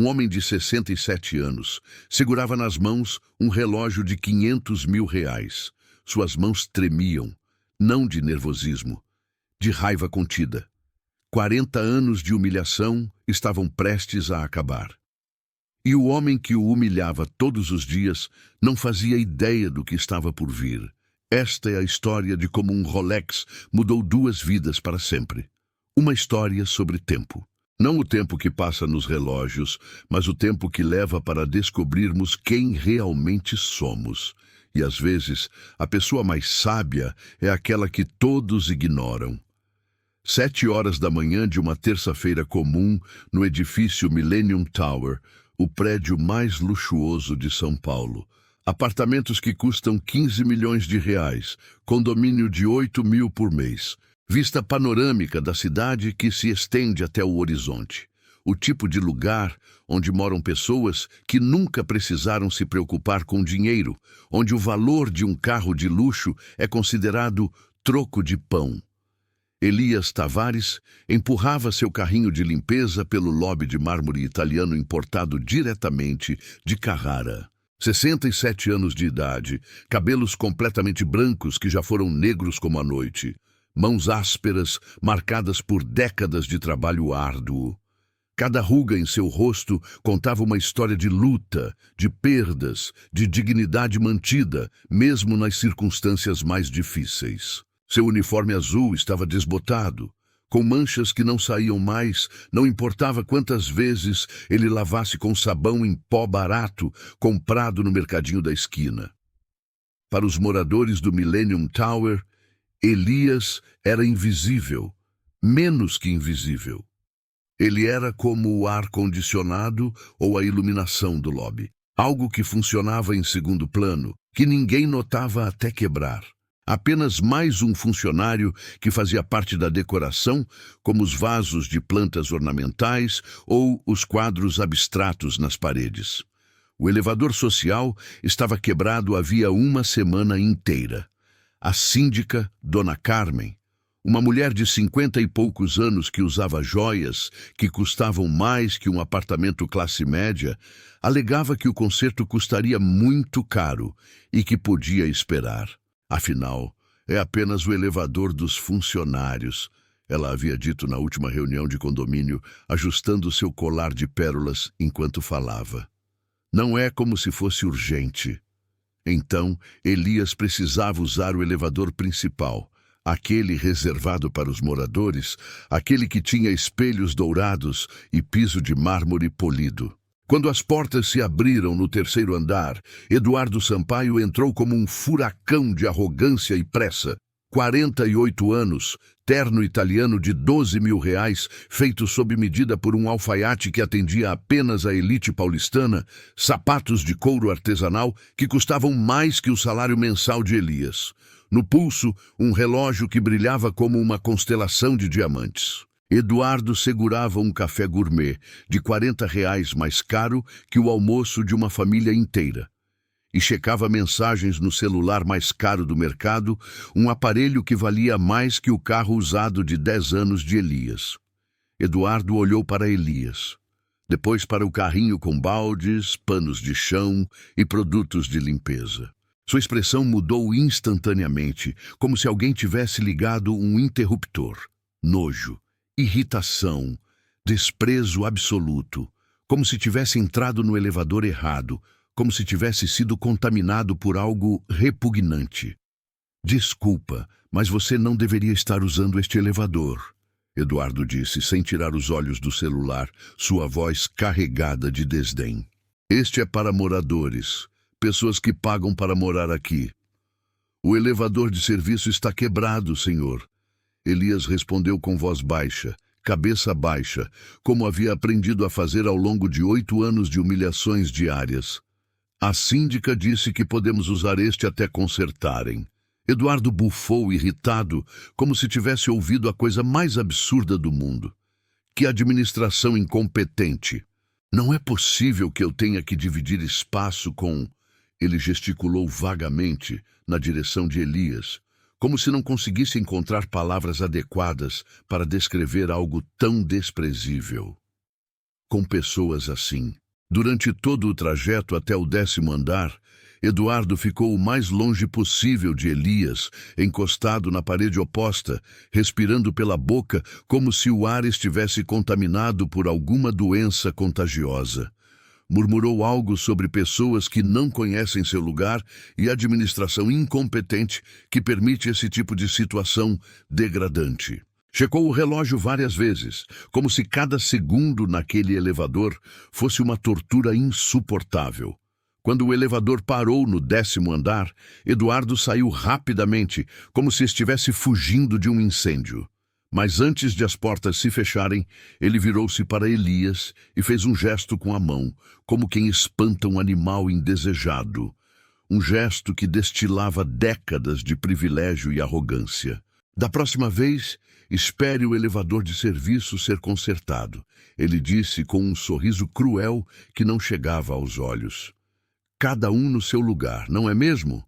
Um homem de 67 anos segurava nas mãos um relógio de R$ 500.000. Suas mãos tremiam, não de nervosismo, de raiva contida. 40 anos de humilhação estavam prestes a acabar. E o homem que o humilhava todos os dias não fazia ideia do que estava por vir. Esta é a história de como um Rolex mudou 2 vidas para sempre. Uma história sobre tempo. Não o tempo que passa nos relógios, mas o tempo que leva para descobrirmos quem realmente somos. E às vezes, a pessoa mais sábia é aquela que todos ignoram. 7 horas da manhã de uma terça-feira comum, no edifício Millennium Tower, o prédio mais luxuoso de São Paulo. Apartamentos que custam R$ 15 milhões, condomínio de 8 mil por mês. Vista panorâmica da cidade que se estende até o horizonte. O tipo de lugar onde moram pessoas que nunca precisaram se preocupar com dinheiro, onde o valor de um carro de luxo é considerado troco de pão. Elias Tavares empurrava seu carrinho de limpeza pelo lobby de mármore italiano importado diretamente de Carrara. 67 anos de idade, cabelos completamente brancos que já foram negros como a noite. Mãos ásperas, marcadas por décadas de trabalho árduo. Cada ruga em seu rosto contava uma história de luta, de perdas, de dignidade mantida, mesmo nas circunstâncias mais difíceis. Seu uniforme azul estava desbotado, com manchas que não saíam mais, não importava quantas vezes ele lavasse com sabão em pó barato, comprado no mercadinho da esquina. Para os moradores do Millennium Tower, Elias era invisível, menos que invisível. Ele era como o ar-condicionado ou a iluminação do lobby. Algo que funcionava em segundo plano, que ninguém notava até quebrar. Apenas mais um funcionário que fazia parte da decoração, como os vasos de plantas ornamentais ou os quadros abstratos nas paredes. O elevador social estava quebrado havia uma semana inteira. A síndica, Dona Carmen, uma mulher de 50 e poucos anos que usava joias que custavam mais que um apartamento classe média, alegava que o conserto custaria muito caro e que podia esperar. Afinal, é apenas o elevador dos funcionários, ela havia dito na última reunião de condomínio, ajustando seu colar de pérolas enquanto falava. Não é como se fosse urgente. Então, Elias precisava usar o elevador principal, aquele reservado para os moradores, aquele que tinha espelhos dourados e piso de mármore polido. Quando as portas se abriram no 3º andar, Eduardo Sampaio entrou como um furacão de arrogância e pressa. 48 anos, terno italiano de R$ 12 mil, feito sob medida por um alfaiate que atendia apenas a elite paulistana, sapatos de couro artesanal que custavam mais que o salário mensal de Elias. No pulso, um relógio que brilhava como uma constelação de diamantes. Eduardo segurava um café gourmet de R$ 40 mais caro que o almoço de uma família inteira. E checava mensagens no celular mais caro do mercado, um aparelho que valia mais que o carro usado de 10 anos de Elias. Eduardo olhou para Elias, depois para o carrinho com baldes, panos de chão e produtos de limpeza. Sua expressão mudou instantaneamente, como se alguém tivesse ligado um interruptor. Nojo, irritação, desprezo absoluto, como se tivesse entrado no elevador errado, como se tivesse sido contaminado por algo repugnante. Desculpa, mas você não deveria estar usando este elevador, Eduardo disse, sem tirar os olhos do celular, sua voz carregada de desdém. Este é para moradores, pessoas que pagam para morar aqui. O elevador de serviço está quebrado, senhor. Elias respondeu com voz baixa, cabeça baixa, como havia aprendido a fazer ao longo de 8 anos de humilhações diárias. A síndica disse que podemos usar este até consertarem. Eduardo bufou, irritado, como se tivesse ouvido a coisa mais absurda do mundo. Que administração incompetente! Não é possível que eu tenha que dividir espaço com... Ele gesticulou vagamente na direção de Elias, como se não conseguisse encontrar palavras adequadas para descrever algo tão desprezível. com pessoas assim. Durante todo o trajeto até o 10º andar, Eduardo ficou o mais longe possível de Elias, encostado na parede oposta, respirando pela boca como se o ar estivesse contaminado por alguma doença contagiosa. Murmurou algo sobre pessoas que não conhecem seu lugar e administração incompetente que permite esse tipo de situação degradante. Checou o relógio várias vezes, como se cada segundo naquele elevador fosse uma tortura insuportável. Quando o elevador parou no 10º andar, Eduardo saiu rapidamente, como se estivesse fugindo de um incêndio. Mas antes de as portas se fecharem, ele virou-se para Elias e fez um gesto com a mão, como quem espanta um animal indesejado. Um gesto que destilava décadas de privilégio e arrogância. Da próxima vez, espere o elevador de serviço ser consertado, ele disse com um sorriso cruel que não chegava aos olhos. Cada um no seu lugar, não é mesmo?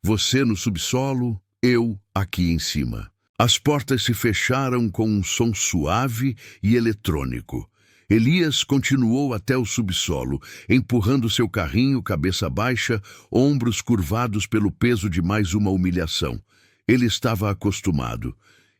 Você no subsolo, eu aqui em cima. As portas se fecharam com um som suave e eletrônico. Elias continuou até o subsolo, empurrando seu carrinho cabeça baixa, ombros curvados pelo peso de mais uma humilhação. Ele estava acostumado.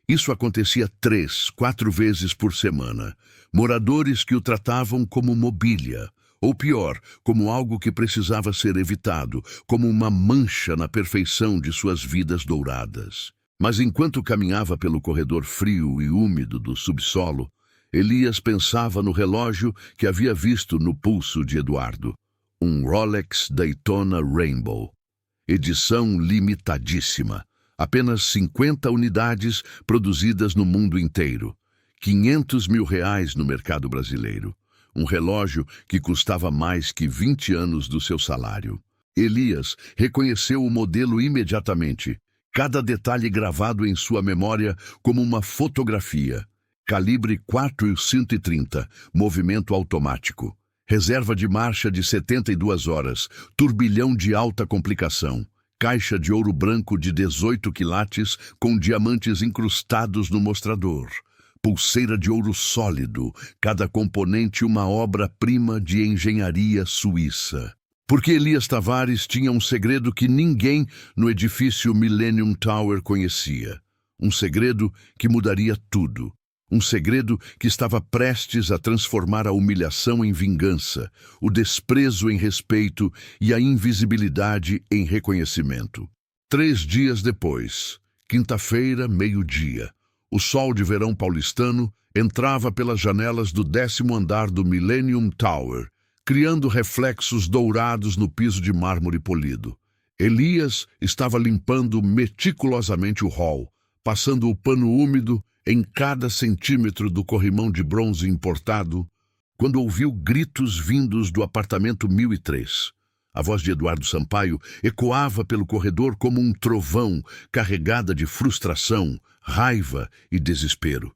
Isso acontecia 3, 4 vezes por semana. Moradores que o tratavam como mobília. Ou pior, como algo que precisava ser evitado, como uma mancha na perfeição de suas vidas douradas. Mas enquanto caminhava pelo corredor frio e úmido do subsolo, Elias pensava no relógio que havia visto no pulso de Eduardo. Um Rolex Daytona Rainbow. Edição limitadíssima. Apenas 50 unidades produzidas no mundo inteiro. 500 mil reais no mercado brasileiro. Um relógio que custava mais que 20 anos do seu salário. Elias reconheceu o modelo imediatamente. Cada detalhe gravado em sua memória como uma fotografia. Calibre 4,130, movimento automático. Reserva de marcha de 72 horas, turbilhão de alta complicação. Caixa de ouro branco de 18 quilates com diamantes incrustados no mostrador. Pulseira de ouro sólido, cada componente uma obra-prima de engenharia suíça. Porque Elias Tavares tinha um segredo que ninguém no edifício Millennium Tower conhecia. Um segredo que mudaria tudo. Um segredo que estava prestes a transformar a humilhação em vingança, o desprezo em respeito e a invisibilidade em reconhecimento. 3 dias depois, quinta-feira, meio-dia, o sol de verão paulistano entrava pelas janelas do 10º andar do Millennium Tower, criando reflexos dourados no piso de mármore polido. Elias estava limpando meticulosamente o hall, passando o pano úmido em cada centímetro do corrimão de bronze importado, quando ouviu gritos vindos do apartamento 1003. A voz de Eduardo Sampaio ecoava pelo corredor como um trovão, carregada de frustração, raiva e desespero.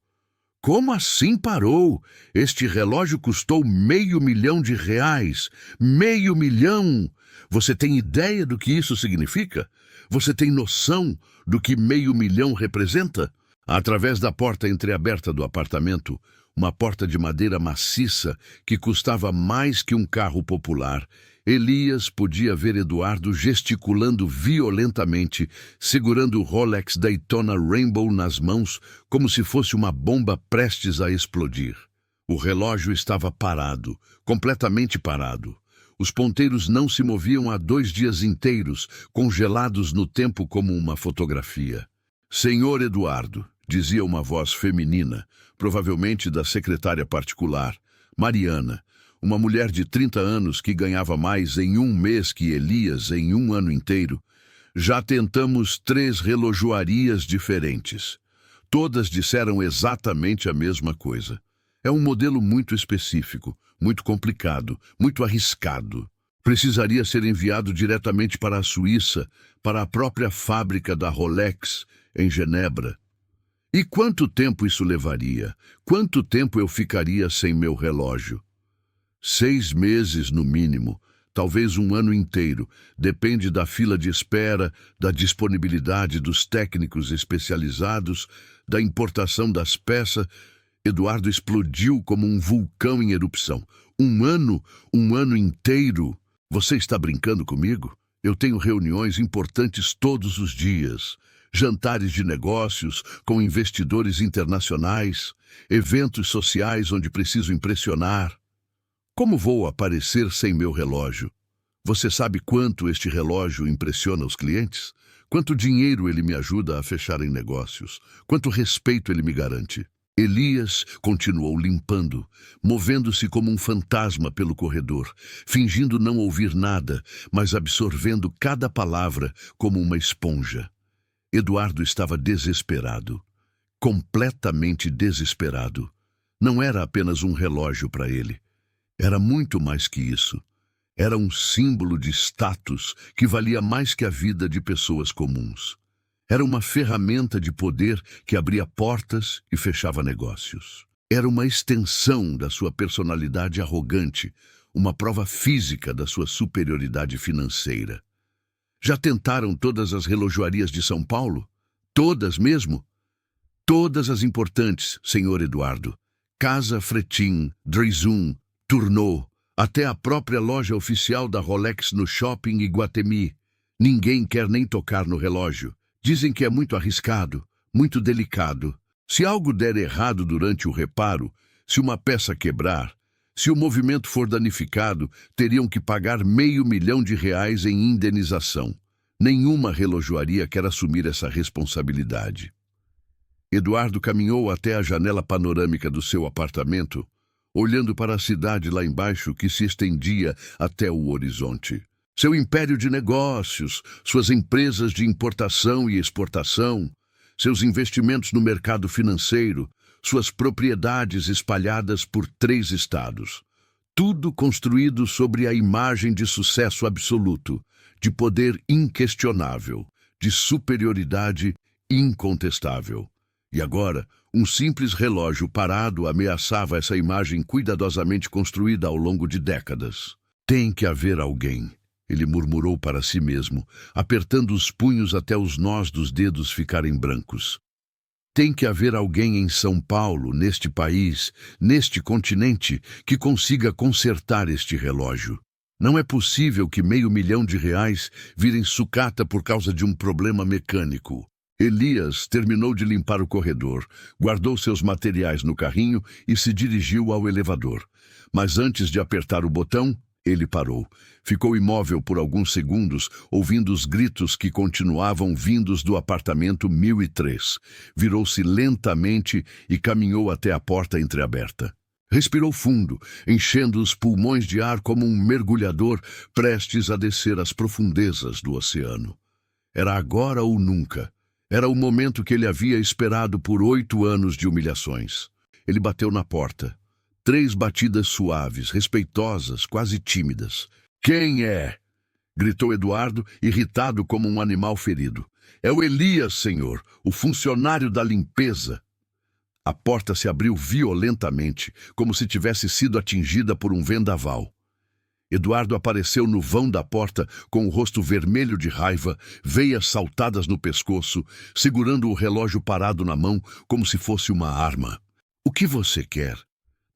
Como assim parou? Este relógio custou R$500 mil. R$500 mil! Você tem ideia do que isso significa? Você tem noção do que R$500 mil representa? Através da porta entreaberta do apartamento, uma porta de madeira maciça que custava mais que um carro popular, Elias podia ver Eduardo gesticulando violentamente, segurando o Rolex Daytona Rainbow nas mãos como se fosse uma bomba prestes a explodir. O relógio estava parado, completamente parado. Os ponteiros não se moviam há 2 dias inteiros, congelados no tempo como uma fotografia. Senhor Eduardo, dizia uma voz feminina, provavelmente da secretária particular, Mariana, uma mulher de 30 anos que ganhava mais em 1 mês que Elias em 1 ano inteiro. Já tentamos 3 relojoarias diferentes. Todas disseram exatamente a mesma coisa. É um modelo muito específico, muito complicado, muito arriscado. Precisaria ser enviado diretamente para a Suíça, para a própria fábrica da Rolex, em Genebra. E quanto tempo isso levaria? Quanto tempo eu ficaria sem meu relógio? 6 meses no mínimo, talvez 1 ano inteiro, depende da fila de espera, da disponibilidade dos técnicos especializados, da importação das peças Eduardo explodiu como um vulcão em erupção. Um ano inteiro? Você está brincando comigo? Eu tenho reuniões importantes todos os dias, jantares de negócios com investidores internacionais, eventos sociais onde preciso impressionar. Como vou aparecer sem meu relógio? Você sabe quanto este relógio impressiona os clientes? Quanto dinheiro ele me ajuda a fechar em negócios? Quanto respeito ele me garante? Elias continuou limpando, movendo-se como um fantasma pelo corredor, fingindo não ouvir nada, mas absorvendo cada palavra como uma esponja. Eduardo estava desesperado, completamente desesperado. Não era apenas um relógio para ele. Era muito mais que isso. Era um símbolo de status que valia mais que a vida de pessoas comuns. Era uma ferramenta de poder que abria portas e fechava negócios. Era uma extensão da sua personalidade arrogante, uma prova física da sua superioridade financeira. Já tentaram todas as relojoarias de São Paulo? Todas mesmo? Todas as importantes, senhor Eduardo. Casa Fretin, Drizum, Tourneau, até a própria loja oficial da Rolex no shopping Iguatemi. Ninguém quer nem tocar no relógio. Dizem que é muito arriscado, muito delicado. Se algo der errado durante o reparo, se uma peça quebrar, se o movimento for danificado, teriam que pagar R$500 mil em indenização. Nenhuma relojoaria quer assumir essa responsabilidade. Eduardo caminhou até a janela panorâmica do seu apartamento, olhando para a cidade lá embaixo que se estendia até o horizonte. Seu império de negócios, suas empresas de importação e exportação, seus investimentos no mercado financeiro, suas propriedades espalhadas por 3 estados. Tudo construído sobre a imagem de sucesso absoluto, de poder inquestionável, de superioridade incontestável. E agora, um simples relógio parado ameaçava essa imagem cuidadosamente construída ao longo de décadas. Tem que haver alguém, ele murmurou para si mesmo, apertando os punhos até os nós dos dedos ficarem brancos. Tem que haver alguém em São Paulo, neste país, neste continente, que consiga consertar este relógio. Não é possível que R$500 mil virem sucata por causa de um problema mecânico. Elias terminou de limpar o corredor, guardou seus materiais no carrinho e se dirigiu ao elevador. Mas antes de apertar o botão, ele parou. Ficou imóvel por alguns segundos, ouvindo os gritos que continuavam vindos do apartamento 1003. Virou-se lentamente e caminhou até a porta entreaberta. Respirou fundo, enchendo os pulmões de ar como um mergulhador prestes a descer às profundezas do oceano. Era agora ou nunca. Era o momento que ele havia esperado por 8 anos de humilhações. Ele bateu na porta. 3 batidas suaves, respeitosas, quase tímidas. "Quem é?" gritou Eduardo, irritado como um animal ferido. "É o Elias, senhor, o funcionário da limpeza." A porta se abriu violentamente, como se tivesse sido atingida por um vendaval. Eduardo apareceu no vão da porta com o rosto vermelho de raiva, veias saltadas no pescoço, segurando o relógio parado na mão como se fosse uma arma. "O que você quer?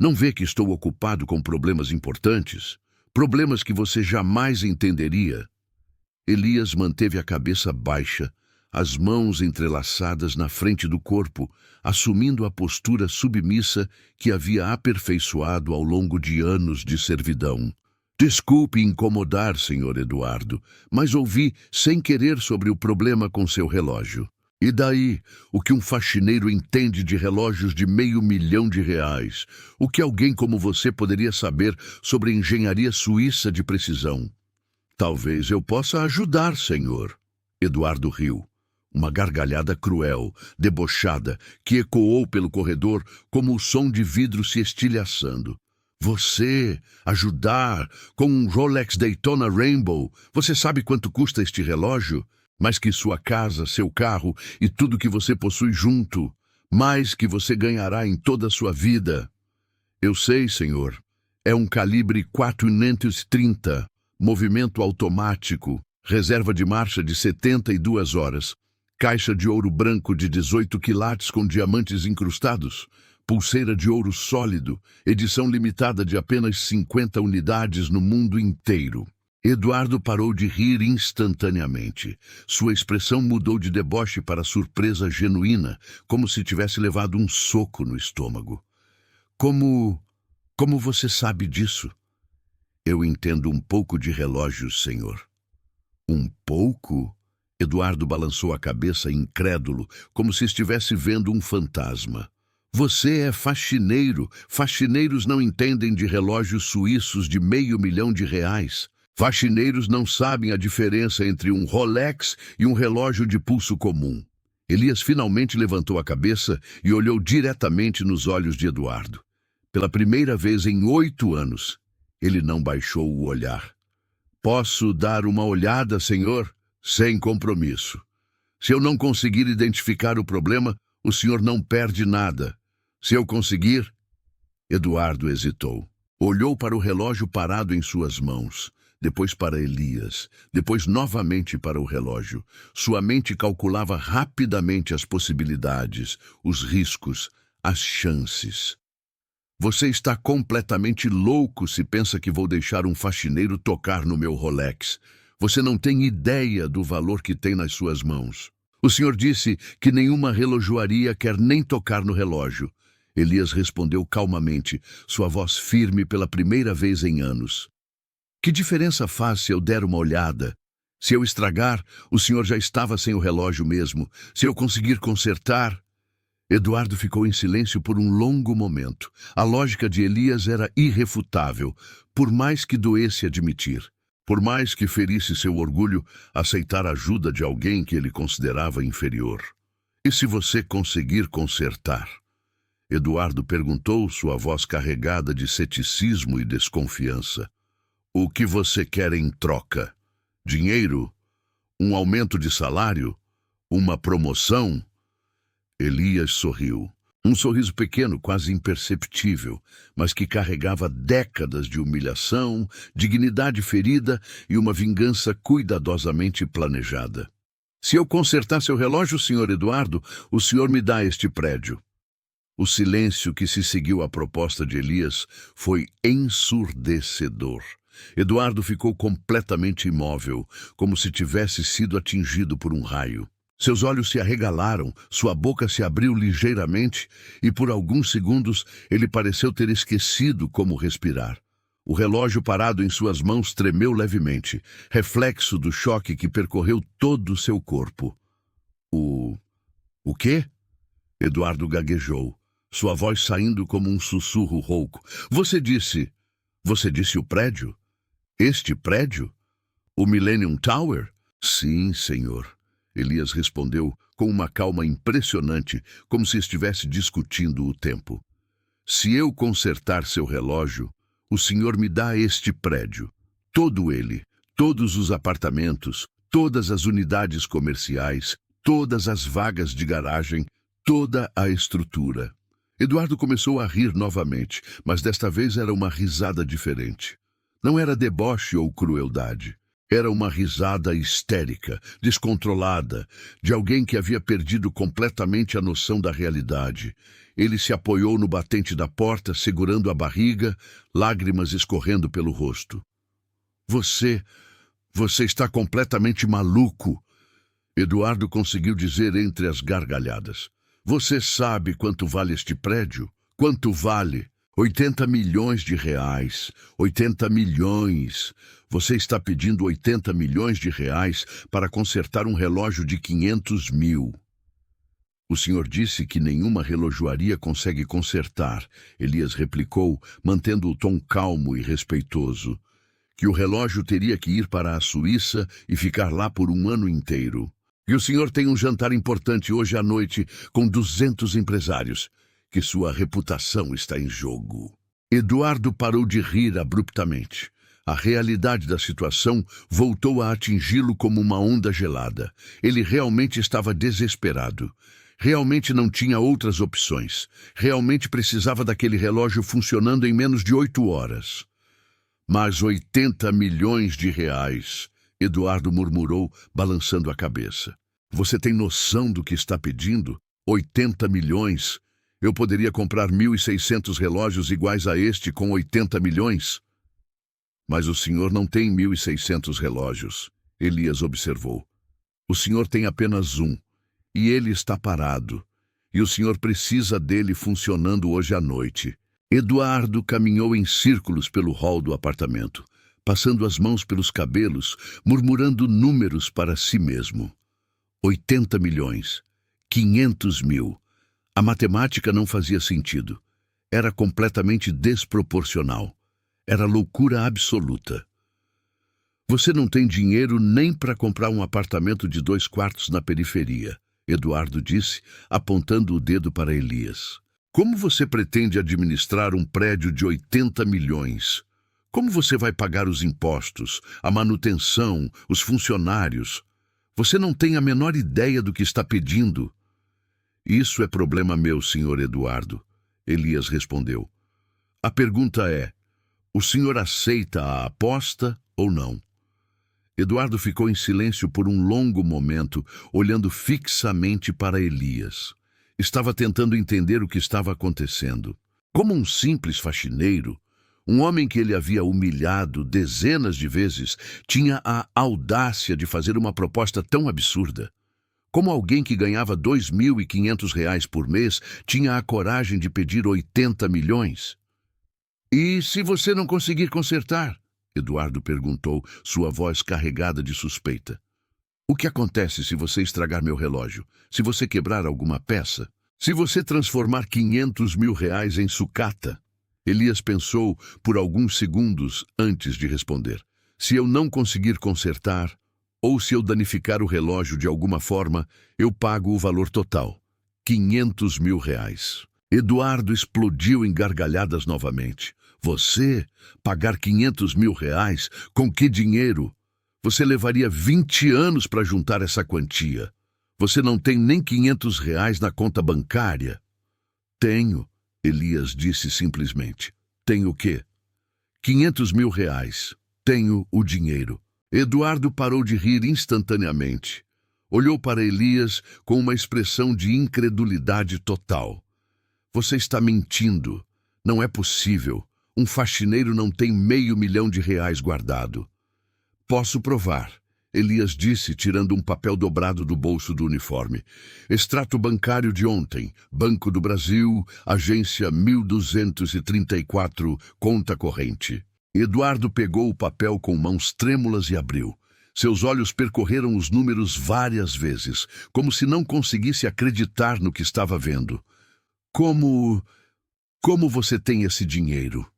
Não vê que estou ocupado com problemas importantes? Problemas que você jamais entenderia?" Elias manteve a cabeça baixa, as mãos entrelaçadas na frente do corpo, assumindo a postura submissa que havia aperfeiçoado ao longo de anos de servidão. "Desculpe incomodar, senhor Eduardo, mas ouvi sem querer sobre o problema com seu relógio. E daí, o que um faxineiro entende de relógios de R$500 mil? O que alguém como você poderia saber sobre engenharia suíça de precisão?" "Talvez eu possa ajudar, senhor." Eduardo riu. Uma gargalhada cruel, debochada, que ecoou pelo corredor como o som de vidro se estilhaçando. "Você ajudar com um Rolex Daytona Rainbow? Você sabe quanto custa este relógio? Mais que sua casa, seu carro e tudo que você possui junto. Mais que você ganhará em toda a sua vida." "Eu sei, senhor. É um calibre 430, movimento automático, reserva de marcha de 72 horas, caixa de ouro branco de 18 quilates com diamantes incrustados. Pulseira de ouro sólido, edição limitada de apenas 50 unidades no mundo inteiro. Eduardo parou de rir instantaneamente. Sua expressão mudou de deboche para surpresa genuína, como se tivesse levado um soco no estômago. Como você sabe disso? Eu entendo um pouco de relógios, senhor. Um pouco? Eduardo balançou a cabeça incrédulo, como se estivesse vendo um fantasma. Você é faxineiro. Faxineiros não entendem de relógios suíços de R$500 mil. Faxineiros não sabem a diferença entre um Rolex e um relógio de pulso comum. Elias finalmente levantou a cabeça e olhou diretamente nos olhos de Eduardo. Pela primeira vez em 8 anos, ele não baixou o olhar. Posso dar uma olhada, senhor? Sem compromisso. Se eu não conseguir identificar o problema, o senhor não perde nada. Se eu conseguir... Eduardo hesitou. Olhou para o relógio parado em suas mãos, depois para Elias, depois novamente para o relógio. Sua mente calculava rapidamente as possibilidades, os riscos, as chances. Você está completamente louco se pensa que vou deixar um faxineiro tocar no meu Rolex. Você não tem ideia do valor que tem nas suas mãos. O senhor disse que nenhuma relojoaria quer nem tocar no relógio. Elias respondeu calmamente, sua voz firme pela primeira vez em anos. Que diferença faz se eu der uma olhada? Se eu estragar, o senhor já estava sem o relógio mesmo. Se eu conseguir consertar... Eduardo ficou em silêncio por um longo momento. A lógica de Elias era irrefutável, por mais que doesse admitir. Por mais que ferisse seu orgulho, aceitar a ajuda de alguém que ele considerava inferior. E se você conseguir consertar? Eduardo perguntou, sua voz carregada de ceticismo e desconfiança. O que você quer em troca? Dinheiro? Um aumento de salário? Uma promoção? Elias sorriu. Um sorriso pequeno, quase imperceptível, mas que carregava décadas de humilhação, dignidade ferida e uma vingança cuidadosamente planejada. Se eu consertar seu relógio, senhor Eduardo, o senhor me dá este prédio. O silêncio que se seguiu à proposta de Elias foi ensurdecedor. Eduardo ficou completamente imóvel, como se tivesse sido atingido por um raio. Seus olhos se arregalaram, sua boca se abriu ligeiramente e por alguns segundos ele pareceu ter esquecido como respirar. O relógio parado em suas mãos tremeu levemente, reflexo do choque que percorreu todo o seu corpo. O quê? Eduardo gaguejou, sua voz saindo como um sussurro rouco. Você disse o prédio? Este prédio? O Millennium Tower? Sim, senhor. Elias respondeu com uma calma impressionante, como se estivesse discutindo o tempo. Se eu consertar seu relógio, o senhor me dá este prédio. Todo ele, todos os apartamentos, todas as unidades comerciais, todas as vagas de garagem, toda a estrutura. Eduardo começou a rir novamente, mas desta vez era uma risada diferente. Não era deboche ou crueldade. Era uma risada histérica, descontrolada, de alguém que havia perdido completamente a noção da realidade. Ele se apoiou no batente da porta, segurando a barriga, lágrimas escorrendo pelo rosto. Você está completamente maluco, Eduardo conseguiu dizer entre as gargalhadas. Você sabe quanto vale este prédio? Quanto vale? 80 milhões de reais. 80 milhões. Você está pedindo 80 milhões de reais para consertar um relógio de 500 mil. O senhor disse que nenhuma relojoaria consegue consertar, Elias replicou, mantendo o tom calmo e respeitoso. Que o relógio teria que ir para a Suíça e ficar lá por um ano inteiro. E o senhor tem um jantar importante hoje à noite com 200 empresários. Que sua reputação está em jogo. Eduardo parou de rir abruptamente. A realidade da situação voltou a atingi-lo como uma onda gelada. Ele realmente estava desesperado. Realmente não tinha outras opções. Realmente precisava daquele relógio funcionando em menos de 8 horas. Mas 80 milhões de reais, Eduardo murmurou, balançando a cabeça. Você tem noção do que está pedindo? 80 milhões? Eu poderia comprar 1.600 relógios iguais a este com 80 milhões. Mas o senhor não tem 1.600 relógios, Elias observou. O senhor tem apenas um, e ele está parado. E o senhor precisa dele funcionando hoje à noite. Eduardo caminhou em círculos pelo hall do apartamento, passando as mãos pelos cabelos, murmurando números para si mesmo. 80 milhões, 500 mil. A matemática não fazia sentido. Era completamente desproporcional. Era loucura absoluta. Você não tem dinheiro nem para comprar um apartamento de 2 quartos na periferia, Eduardo disse, apontando o dedo para Elias. Como você pretende administrar um prédio de 80 milhões? Como você vai pagar os impostos, a manutenção, os funcionários? Você não tem a menor ideia do que está pedindo. Isso é problema meu, senhor Eduardo, Elias respondeu. A pergunta é, o senhor aceita a aposta ou não? Eduardo ficou em silêncio por um longo momento, olhando fixamente para Elias. Estava tentando entender o que estava acontecendo. Como um simples faxineiro, um homem que ele havia humilhado dezenas de vezes, tinha a audácia de fazer uma proposta tão absurda. Como alguém que ganhava R$ 2.500 por mês tinha a coragem de pedir 80 milhões? E se você não conseguir consertar? Eduardo perguntou, sua voz carregada de suspeita. O que acontece se você estragar meu relógio? Se você quebrar alguma peça? Se você transformar R$ 500 mil em sucata? Elias pensou por alguns segundos antes de responder. Se eu não conseguir consertar, ou se eu danificar o relógio de alguma forma, eu pago o valor total. R$ 500 mil. Eduardo explodiu em gargalhadas novamente. Você pagar R$ 500 mil? Com que dinheiro? Você levaria 20 anos para juntar essa quantia. Você não tem nem R$ 500 na conta bancária? Tenho, Elias disse simplesmente. Tenho o quê? R$ 500 mil. Tenho o dinheiro. Eduardo parou de rir instantaneamente. Olhou para Elias com uma expressão de incredulidade total. Você está mentindo. Não é possível. Um faxineiro não tem R$ 500 mil guardado. Posso provar, Elias disse, tirando um papel dobrado do bolso do uniforme. Extrato bancário de ontem, Banco do Brasil, agência 1234, conta corrente. Eduardo pegou o papel com mãos trêmulas e abriu. Seus olhos percorreram os números várias vezes, como se não conseguisse acreditar no que estava vendo. Como você tem esse dinheiro?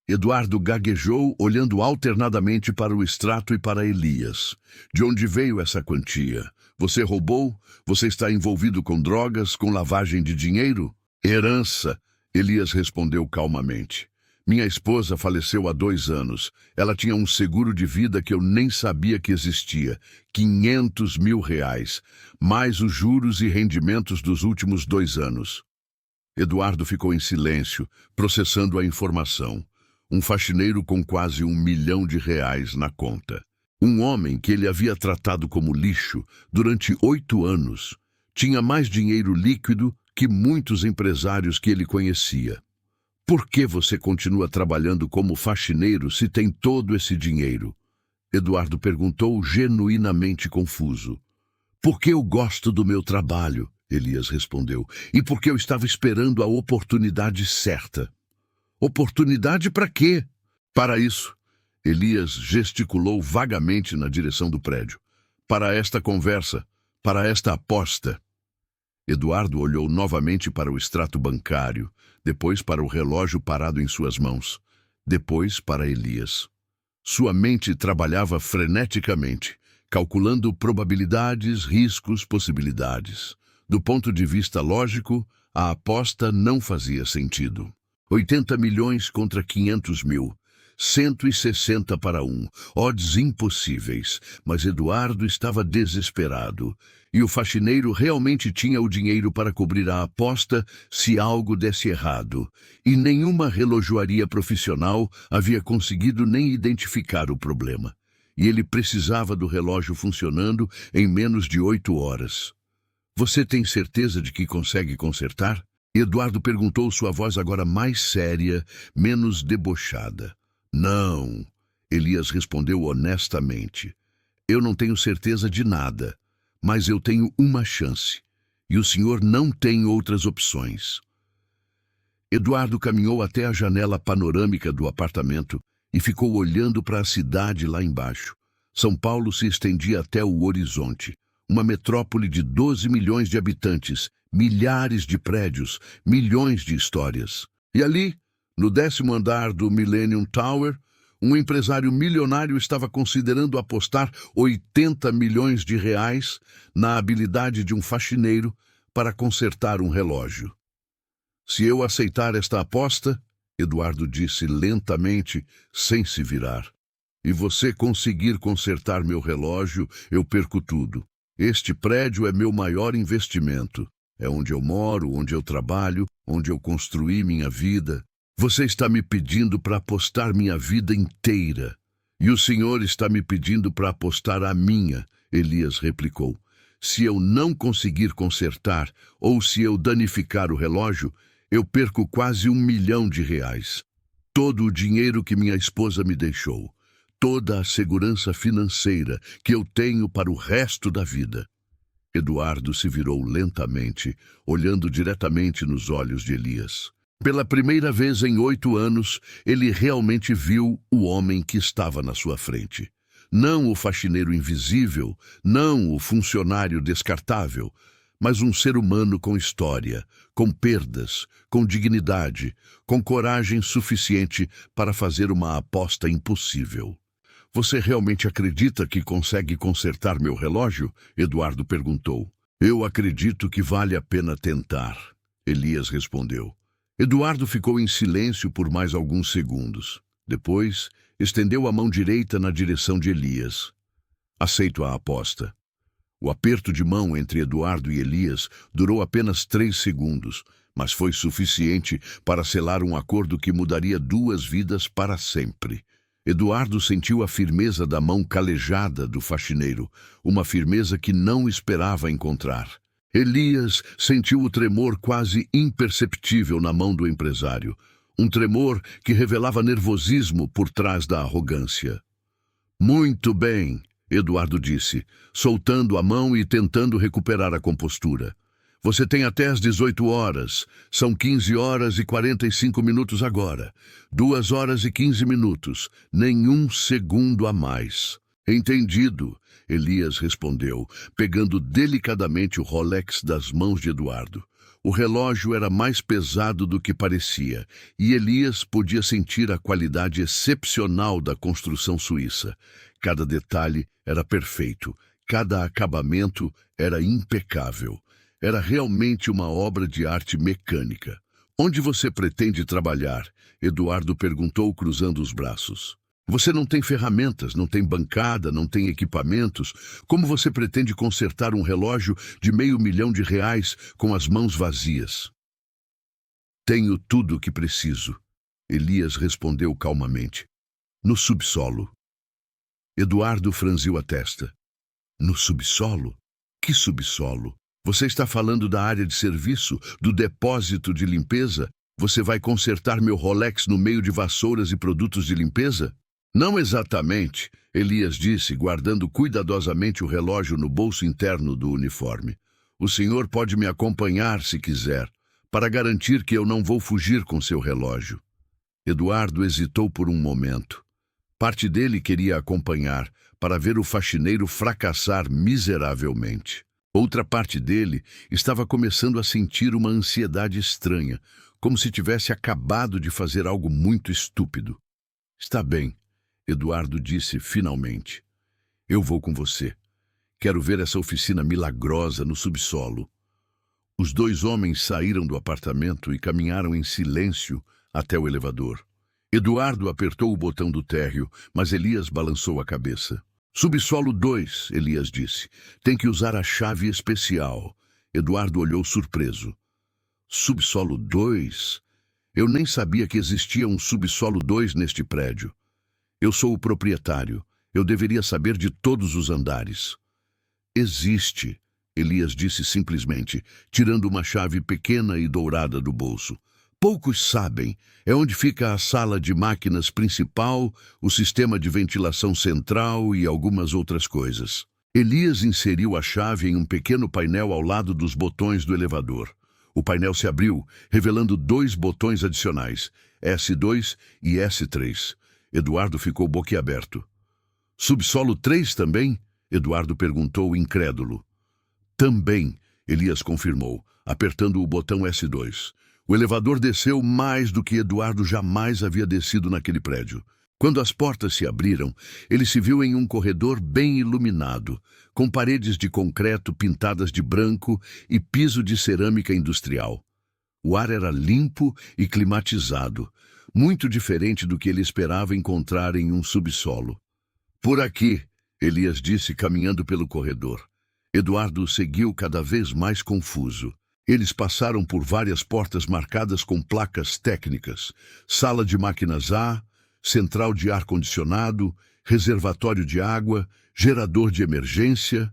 Eduardo gaguejou, olhando alternadamente para o extrato e para Elias. De onde veio essa quantia? Você roubou? Você está envolvido com drogas, com lavagem de dinheiro? Herança, Elias respondeu calmamente. Minha esposa faleceu há 2 anos. Ela tinha um seguro de vida que eu nem sabia que existia. R$ 500 mil, mais os juros e rendimentos dos últimos 2 anos. Eduardo ficou em silêncio, processando a informação. Um faxineiro com quase R$ 1 milhão na conta. Um homem que ele havia tratado como lixo durante 8 anos. Tinha mais dinheiro líquido que muitos empresários que ele conhecia. Por que você continua trabalhando como faxineiro se tem todo esse dinheiro? Eduardo perguntou, genuinamente confuso. Porque eu gosto do meu trabalho, Elias respondeu, e porque eu estava esperando a oportunidade certa. Oportunidade para quê? Para isso. Elias gesticulou vagamente na direção do prédio. Para esta conversa, para esta aposta. Eduardo olhou novamente para o extrato bancário, depois para o relógio parado em suas mãos, depois para Elias. Sua mente trabalhava freneticamente, calculando probabilidades, riscos, possibilidades. Do ponto de vista lógico, a aposta não fazia sentido. 80 milhões contra 500 mil. 160 para 1. Odds impossíveis. Mas Eduardo estava desesperado. E o faxineiro realmente tinha o dinheiro para cobrir a aposta se algo desse errado. E nenhuma relojoaria profissional havia conseguido nem identificar o problema. E ele precisava do relógio funcionando em menos de 8 horas. Você tem certeza de que consegue consertar? Eduardo perguntou, sua voz agora mais séria, menos debochada. Não, Elias respondeu honestamente. Eu não tenho certeza de nada, mas eu tenho uma chance. E o senhor não tem outras opções. Eduardo caminhou até a janela panorâmica do apartamento e ficou olhando para a cidade lá embaixo. São Paulo se estendia até o horizonte. Uma metrópole de 12 milhões de habitantes, milhares de prédios, milhões de histórias. E ali, no 10º andar do Millennium Tower, um empresário milionário estava considerando apostar 80 milhões de reais na habilidade de um faxineiro para consertar um relógio. Se eu aceitar esta aposta, Eduardo disse lentamente, sem se virar, e você conseguir consertar meu relógio, eu perco tudo. Este prédio é meu maior investimento. É onde eu moro, onde eu trabalho, onde eu construí minha vida. Você está me pedindo para apostar minha vida inteira. E o senhor está me pedindo para apostar a minha, Elias replicou. Se eu não conseguir consertar, ou se eu danificar o relógio, eu perco quase 1 milhão de reais. Todo o dinheiro que minha esposa me deixou. Toda a segurança financeira que eu tenho para o resto da vida. Eduardo se virou lentamente, olhando diretamente nos olhos de Elias. Pela primeira vez em 8 anos, ele realmente viu o homem que estava na sua frente. Não o faxineiro invisível, não o funcionário descartável, mas um ser humano com história, com perdas, com dignidade, com coragem suficiente para fazer uma aposta impossível. Você realmente acredita que consegue consertar meu relógio? Eduardo perguntou. Eu acredito que vale a pena tentar, Elias respondeu. Eduardo ficou em silêncio por mais alguns segundos. Depois, estendeu a mão direita na direção de Elias. Aceito a aposta. O aperto de mão entre Eduardo e Elias durou apenas 3 segundos, mas foi suficiente para selar um acordo que mudaria 2 vidas para sempre. Eduardo sentiu a firmeza da mão calejada do faxineiro, uma firmeza que não esperava encontrar. Elias sentiu o tremor quase imperceptível na mão do empresário, um tremor que revelava nervosismo por trás da arrogância. Muito bem, Eduardo disse, soltando a mão e tentando recuperar a compostura. Você tem até às 18 horas. São 15 horas e 45 minutos agora. 2 horas e 15 minutos. Nenhum segundo a mais. Entendido, Elias respondeu, pegando delicadamente o Rolex das mãos de Eduardo. O relógio era mais pesado do que parecia, e Elias podia sentir a qualidade excepcional da construção suíça. Cada detalhe era perfeito, cada acabamento era impecável. Era realmente uma obra de arte mecânica. Onde você pretende trabalhar? Eduardo perguntou, cruzando os braços. Você não tem ferramentas, não tem bancada, não tem equipamentos. Como você pretende consertar um relógio de R$500 mil com as mãos vazias? Tenho tudo o que preciso, Elias respondeu calmamente. No subsolo. Eduardo franziu a testa. No subsolo? Que subsolo? Você está falando da área de serviço, do depósito de limpeza? Você vai consertar meu Rolex no meio de vassouras e produtos de limpeza? Não exatamente, Elias disse, guardando cuidadosamente o relógio no bolso interno do uniforme. O senhor pode me acompanhar se quiser, para garantir que eu não vou fugir com seu relógio. Eduardo hesitou por um momento. Parte dele queria acompanhar, para ver o faxineiro fracassar miseravelmente. Outra parte dele estava começando a sentir uma ansiedade estranha, como se tivesse acabado de fazer algo muito estúpido. Está bem, Eduardo disse finalmente. Eu vou com você. Quero ver essa oficina milagrosa no subsolo. Os 2 homens saíram do apartamento e caminharam em silêncio até o elevador. Eduardo apertou o botão do térreo, mas Elias balançou a cabeça. Subsolo 2, Elias disse. Tem que usar a chave especial. Eduardo olhou surpreso. Subsolo 2? Eu nem sabia que existia um subsolo 2 neste prédio. Eu sou o proprietário. Eu deveria saber de todos os andares. Existe, Elias disse simplesmente, tirando uma chave pequena e dourada do bolso. Poucos sabem. É onde fica a sala de máquinas principal, o sistema de ventilação central e algumas outras coisas. Elias inseriu a chave em um pequeno painel ao lado dos botões do elevador. O painel se abriu, revelando 2 botões adicionais, S2 e S3. Eduardo ficou boquiaberto. Subsolo 3 também? Eduardo perguntou, incrédulo. Também, Elias confirmou, apertando o botão S2. O elevador desceu mais do que Eduardo jamais havia descido naquele prédio. Quando as portas se abriram, ele se viu em um corredor bem iluminado, com paredes de concreto pintadas de branco e piso de cerâmica industrial. O ar era limpo e climatizado, muito diferente do que ele esperava encontrar em um subsolo. Por aqui, Elias disse, caminhando pelo corredor. Eduardo seguiu cada vez mais confuso. Eles passaram por várias portas marcadas com placas técnicas. Sala de máquinas A, central de ar-condicionado, reservatório de água, gerador de emergência.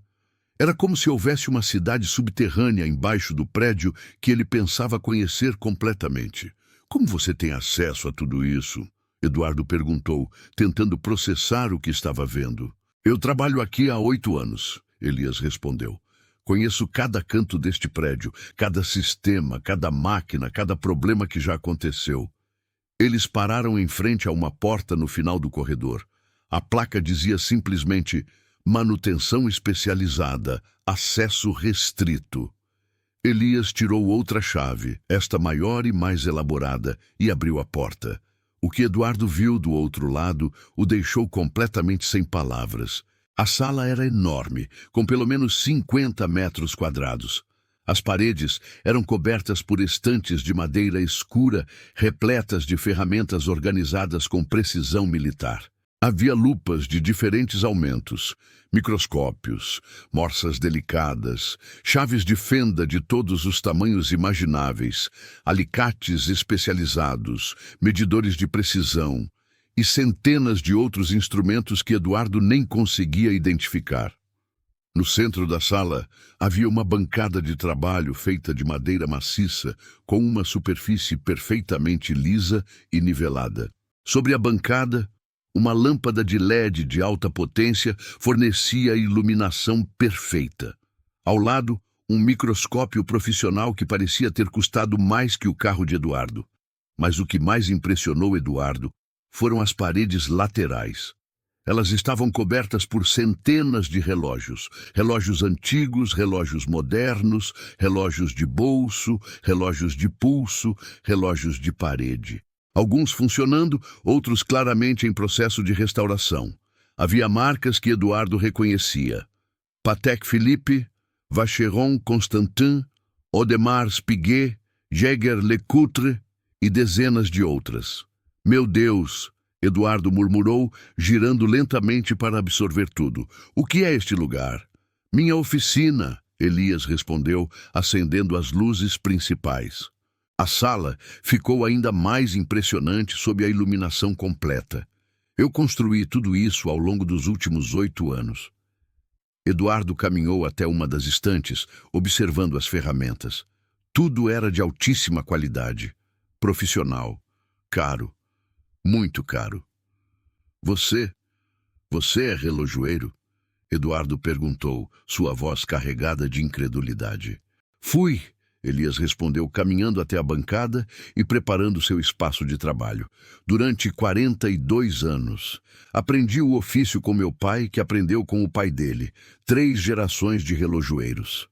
Era como se houvesse uma cidade subterrânea embaixo do prédio que ele pensava conhecer completamente. Como você tem acesso a tudo isso? Eduardo perguntou, tentando processar o que estava vendo. Eu trabalho aqui há 8 anos, Elias respondeu. Conheço cada canto deste prédio, cada sistema, cada máquina, cada problema que já aconteceu. Eles pararam em frente a uma porta no final do corredor. A placa dizia simplesmente manutenção especializada, acesso restrito. Elias tirou outra chave, esta maior e mais elaborada, e abriu a porta. O que Eduardo viu do outro lado o deixou completamente sem palavras. A sala era enorme, com pelo menos 50 metros quadrados. As paredes eram cobertas por estantes de madeira escura, repletas de ferramentas organizadas com precisão militar. Havia lupas de diferentes aumentos, microscópios, morsas delicadas, chaves de fenda de todos os tamanhos imagináveis, alicates especializados, medidores de precisão e centenas de outros instrumentos que Eduardo nem conseguia identificar. No centro da sala havia uma bancada de trabalho feita de madeira maciça, com uma superfície perfeitamente lisa e nivelada. Sobre a bancada, uma lâmpada de LED de alta potência fornecia a iluminação perfeita. Ao lado, um microscópio profissional que parecia ter custado mais que o carro de Eduardo. Mas o que mais impressionou Eduardo foram as paredes laterais. Elas estavam cobertas por centenas de relógios. Relógios antigos, relógios modernos, relógios de bolso, relógios de pulso, relógios de parede. Alguns funcionando, outros claramente em processo de restauração. Havia marcas que Eduardo reconhecia. Patek Philippe, Vacheron Constantin, Audemars Piguet, Jaeger-LeCoultre e dezenas de outras. Meu Deus! Eduardo murmurou, girando lentamente para absorver tudo. O que é este lugar? Minha oficina, Elias respondeu, acendendo as luzes principais. A sala ficou ainda mais impressionante sob a iluminação completa. Eu construí tudo isso ao longo dos últimos 8 anos. Eduardo caminhou até uma das estantes, observando as ferramentas. Tudo era de altíssima qualidade, profissional, caro. Muito caro. Você é relojoeiro? Eduardo perguntou, sua voz carregada de incredulidade. Fui, Elias respondeu, caminhando até a bancada e preparando seu espaço de trabalho. Durante 42 anos. Aprendi o ofício com meu pai, que aprendeu com o pai dele. 3 gerações de relojoeiros.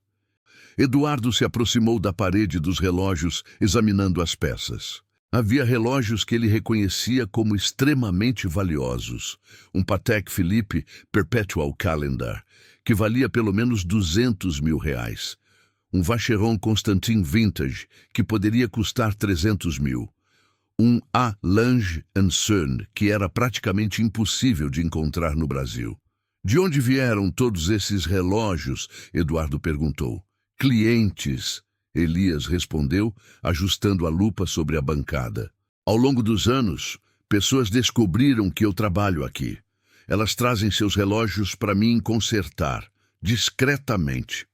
Eduardo se aproximou da parede dos relógios, examinando as peças. Havia relógios que ele reconhecia como extremamente valiosos. Um Patek Philippe Perpetual Calendar, que valia pelo menos R$200 mil. Um Vacheron Constantin Vintage, que poderia custar 300 mil. Um A. Lange & Söhne, que era praticamente impossível de encontrar no Brasil. De onde vieram todos esses relógios? Eduardo perguntou. Clientes. Elias respondeu, ajustando a lupa sobre a bancada. Ao longo dos anos, pessoas descobriram que eu trabalho aqui. Elas trazem seus relógios para mim consertar, discretamente.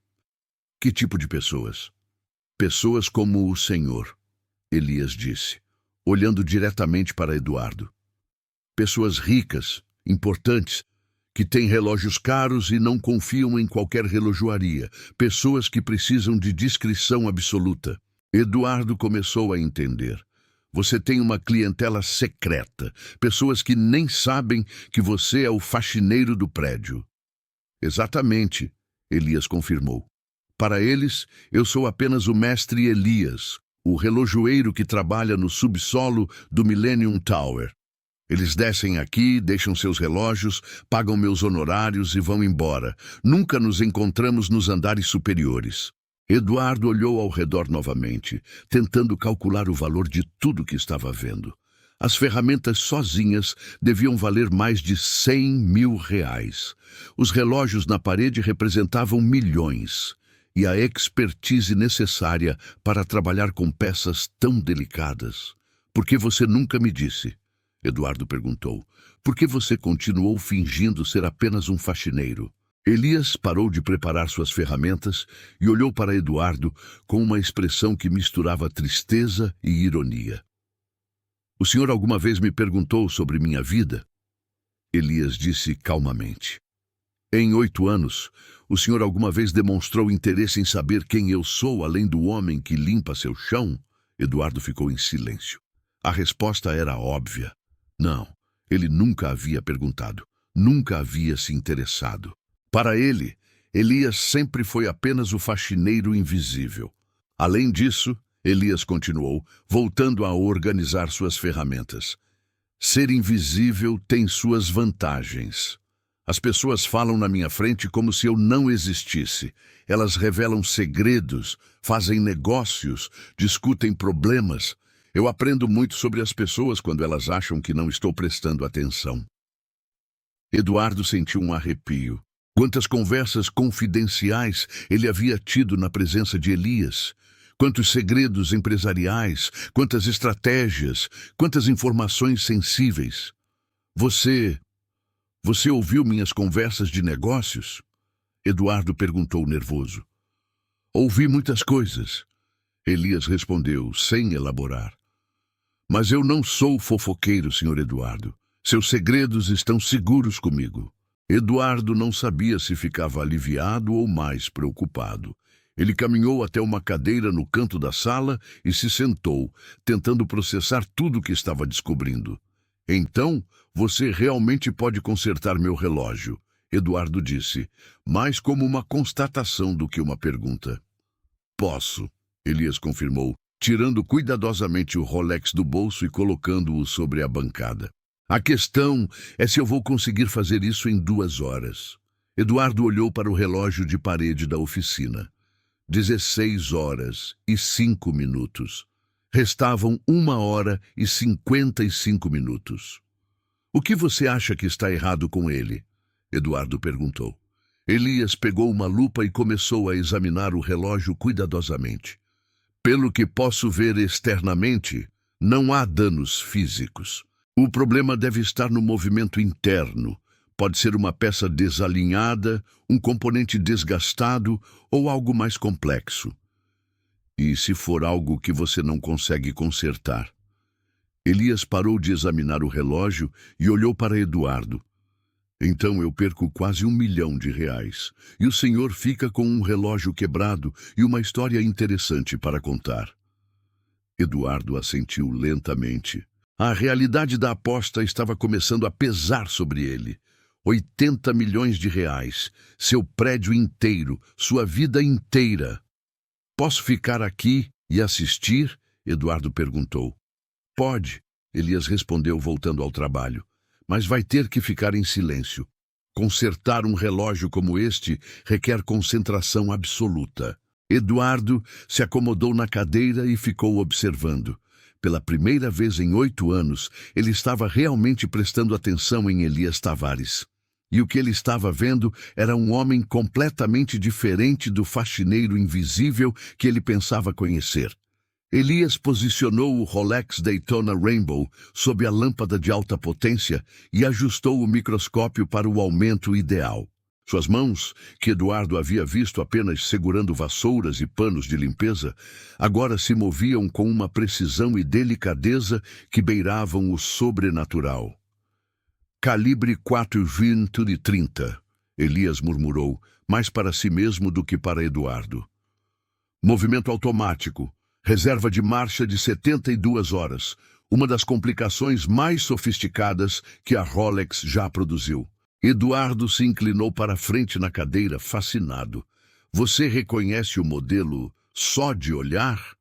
Que tipo de pessoas? Pessoas como o Senhor, Elias disse, olhando diretamente para Eduardo. Pessoas ricas, importantes, que têm relógios caros e não confiam em qualquer relojoaria. Pessoas que precisam de discrição absoluta. Eduardo começou a entender. Você tem uma clientela secreta, pessoas que nem sabem que você é o faxineiro do prédio. Exatamente, Elias confirmou. Para eles, eu sou apenas o mestre Elias, o relojoeiro que trabalha no subsolo do Millennium Tower. Eles descem aqui, deixam seus relógios, pagam meus honorários e vão embora. Nunca nos encontramos nos andares superiores. Eduardo olhou ao redor novamente, tentando calcular o valor de tudo que estava vendo. As ferramentas sozinhas deviam valer mais de 100 mil reais. Os relógios na parede representavam milhões. E a expertise necessária para trabalhar com peças tão delicadas. Por que você nunca me disse? Eduardo perguntou. Por que você continuou fingindo ser apenas um faxineiro? Elias parou de preparar suas ferramentas e olhou para Eduardo com uma expressão que misturava tristeza e ironia. O senhor alguma vez me perguntou sobre minha vida? Elias disse calmamente. Em 8 anos, o senhor alguma vez demonstrou interesse em saber quem eu sou, além do homem que limpa seu chão? Eduardo ficou em silêncio. A resposta era óbvia. Não, ele nunca havia perguntado, nunca havia se interessado. Para ele, Elias sempre foi apenas o faxineiro invisível. Além disso, Elias continuou, voltando a organizar suas ferramentas. Ser invisível tem suas vantagens. As pessoas falam na minha frente como se eu não existisse. Elas revelam segredos, fazem negócios, discutem problemas. Eu aprendo muito sobre as pessoas quando elas acham que não estou prestando atenção. Eduardo sentiu um arrepio. Quantas conversas confidenciais ele havia tido na presença de Elias. Quantos segredos empresariais, quantas estratégias, quantas informações sensíveis. Você ouviu minhas conversas de negócios? Eduardo perguntou nervoso. Ouvi muitas coisas. Elias respondeu, sem elaborar. Mas eu não sou fofoqueiro, Sr. Eduardo. Seus segredos estão seguros comigo. Eduardo não sabia se ficava aliviado ou mais preocupado. Ele caminhou até uma cadeira no canto da sala e se sentou, tentando processar tudo o que estava descobrindo. Então, você realmente pode consertar meu relógio, Eduardo disse, mais como uma constatação do que uma pergunta. Posso, Elias confirmou, tirando cuidadosamente o Rolex do bolso e colocando-o sobre a bancada. A questão é se eu vou conseguir fazer isso em 2 horas. Eduardo olhou para o relógio de parede da oficina. 16 horas e 5 minutos. Restavam 1 hora e 55 minutos. O que você acha que está errado com ele? Eduardo perguntou. Elias pegou uma lupa e começou a examinar o relógio cuidadosamente. Pelo que posso ver externamente, não há danos físicos. O problema deve estar no movimento interno. Pode ser uma peça desalinhada, um componente desgastado ou algo mais complexo. E se for algo que você não consegue consertar? Elias parou de examinar o relógio e olhou para Eduardo. Então eu perco quase 1 milhão de reais, e o senhor fica com um relógio quebrado e uma história interessante para contar. Eduardo assentiu lentamente. A realidade da aposta estava começando a pesar sobre ele. 80 milhões de reais, seu prédio inteiro, sua vida inteira. Posso ficar aqui e assistir? Eduardo perguntou. Pode, Elias respondeu voltando ao trabalho. Mas vai ter que ficar em silêncio. Consertar um relógio como este requer concentração absoluta. Eduardo se acomodou na cadeira e ficou observando. Pela primeira vez em 8 anos, ele estava realmente prestando atenção em Elias Tavares. E o que ele estava vendo era um homem completamente diferente do faxineiro invisível que ele pensava conhecer. Elias posicionou o Rolex Daytona Rainbow sob a lâmpada de alta potência e ajustou o microscópio para o aumento ideal. Suas mãos, que Eduardo havia visto apenas segurando vassouras e panos de limpeza, agora se moviam com uma precisão e delicadeza que beiravam o sobrenatural. Calibre 4,30, Elias murmurou, mais para si mesmo do que para Eduardo. Movimento automático, reserva de marcha de 72 horas, uma das complicações mais sofisticadas que a Rolex já produziu. Eduardo se inclinou para a frente na cadeira, fascinado. Você reconhece o modelo só de olhar?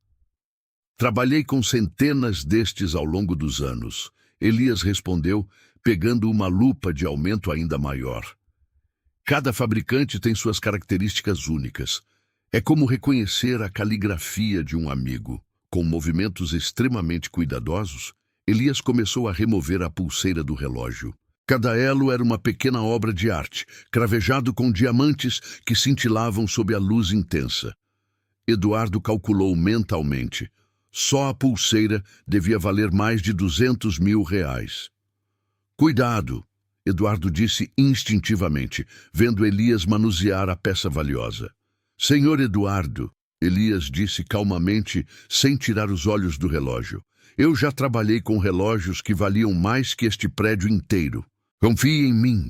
Trabalhei com centenas destes ao longo dos anos. Elias respondeu, pegando uma lupa de aumento ainda maior. Cada fabricante tem suas características únicas. É como reconhecer a caligrafia de um amigo. Com movimentos extremamente cuidadosos, Elias começou a remover a pulseira do relógio. Cada elo era uma pequena obra de arte, cravejado com diamantes que cintilavam sob a luz intensa. Eduardo calculou mentalmente. Só a pulseira devia valer mais de 200 mil reais. Cuidado, Eduardo disse instintivamente, vendo Elias manusear a peça valiosa. Senhor Eduardo, Elias disse calmamente, sem tirar os olhos do relógio. Eu já trabalhei com relógios que valiam mais que este prédio inteiro. Confie em mim.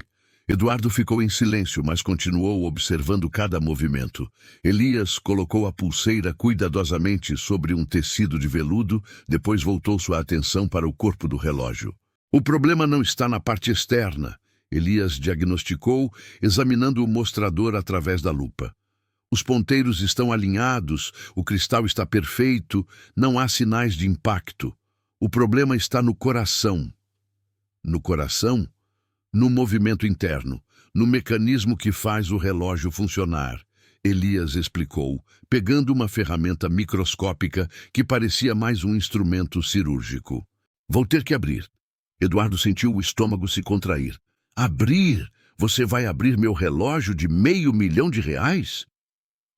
Eduardo ficou em silêncio, mas continuou observando cada movimento. Elias colocou a pulseira cuidadosamente sobre um tecido de veludo, depois voltou sua atenção para o corpo do relógio. O problema não está na parte externa, Elias diagnosticou, examinando o mostrador através da lupa. Os ponteiros estão alinhados, o cristal está perfeito, não há sinais de impacto. O problema está no coração. No coração? No movimento interno, no mecanismo que faz o relógio funcionar, Elias explicou, pegando uma ferramenta microscópica que parecia mais um instrumento cirúrgico. Vou ter que abrir. Eduardo sentiu o estômago se contrair. Abrir? Você vai abrir meu relógio de R$500 mil?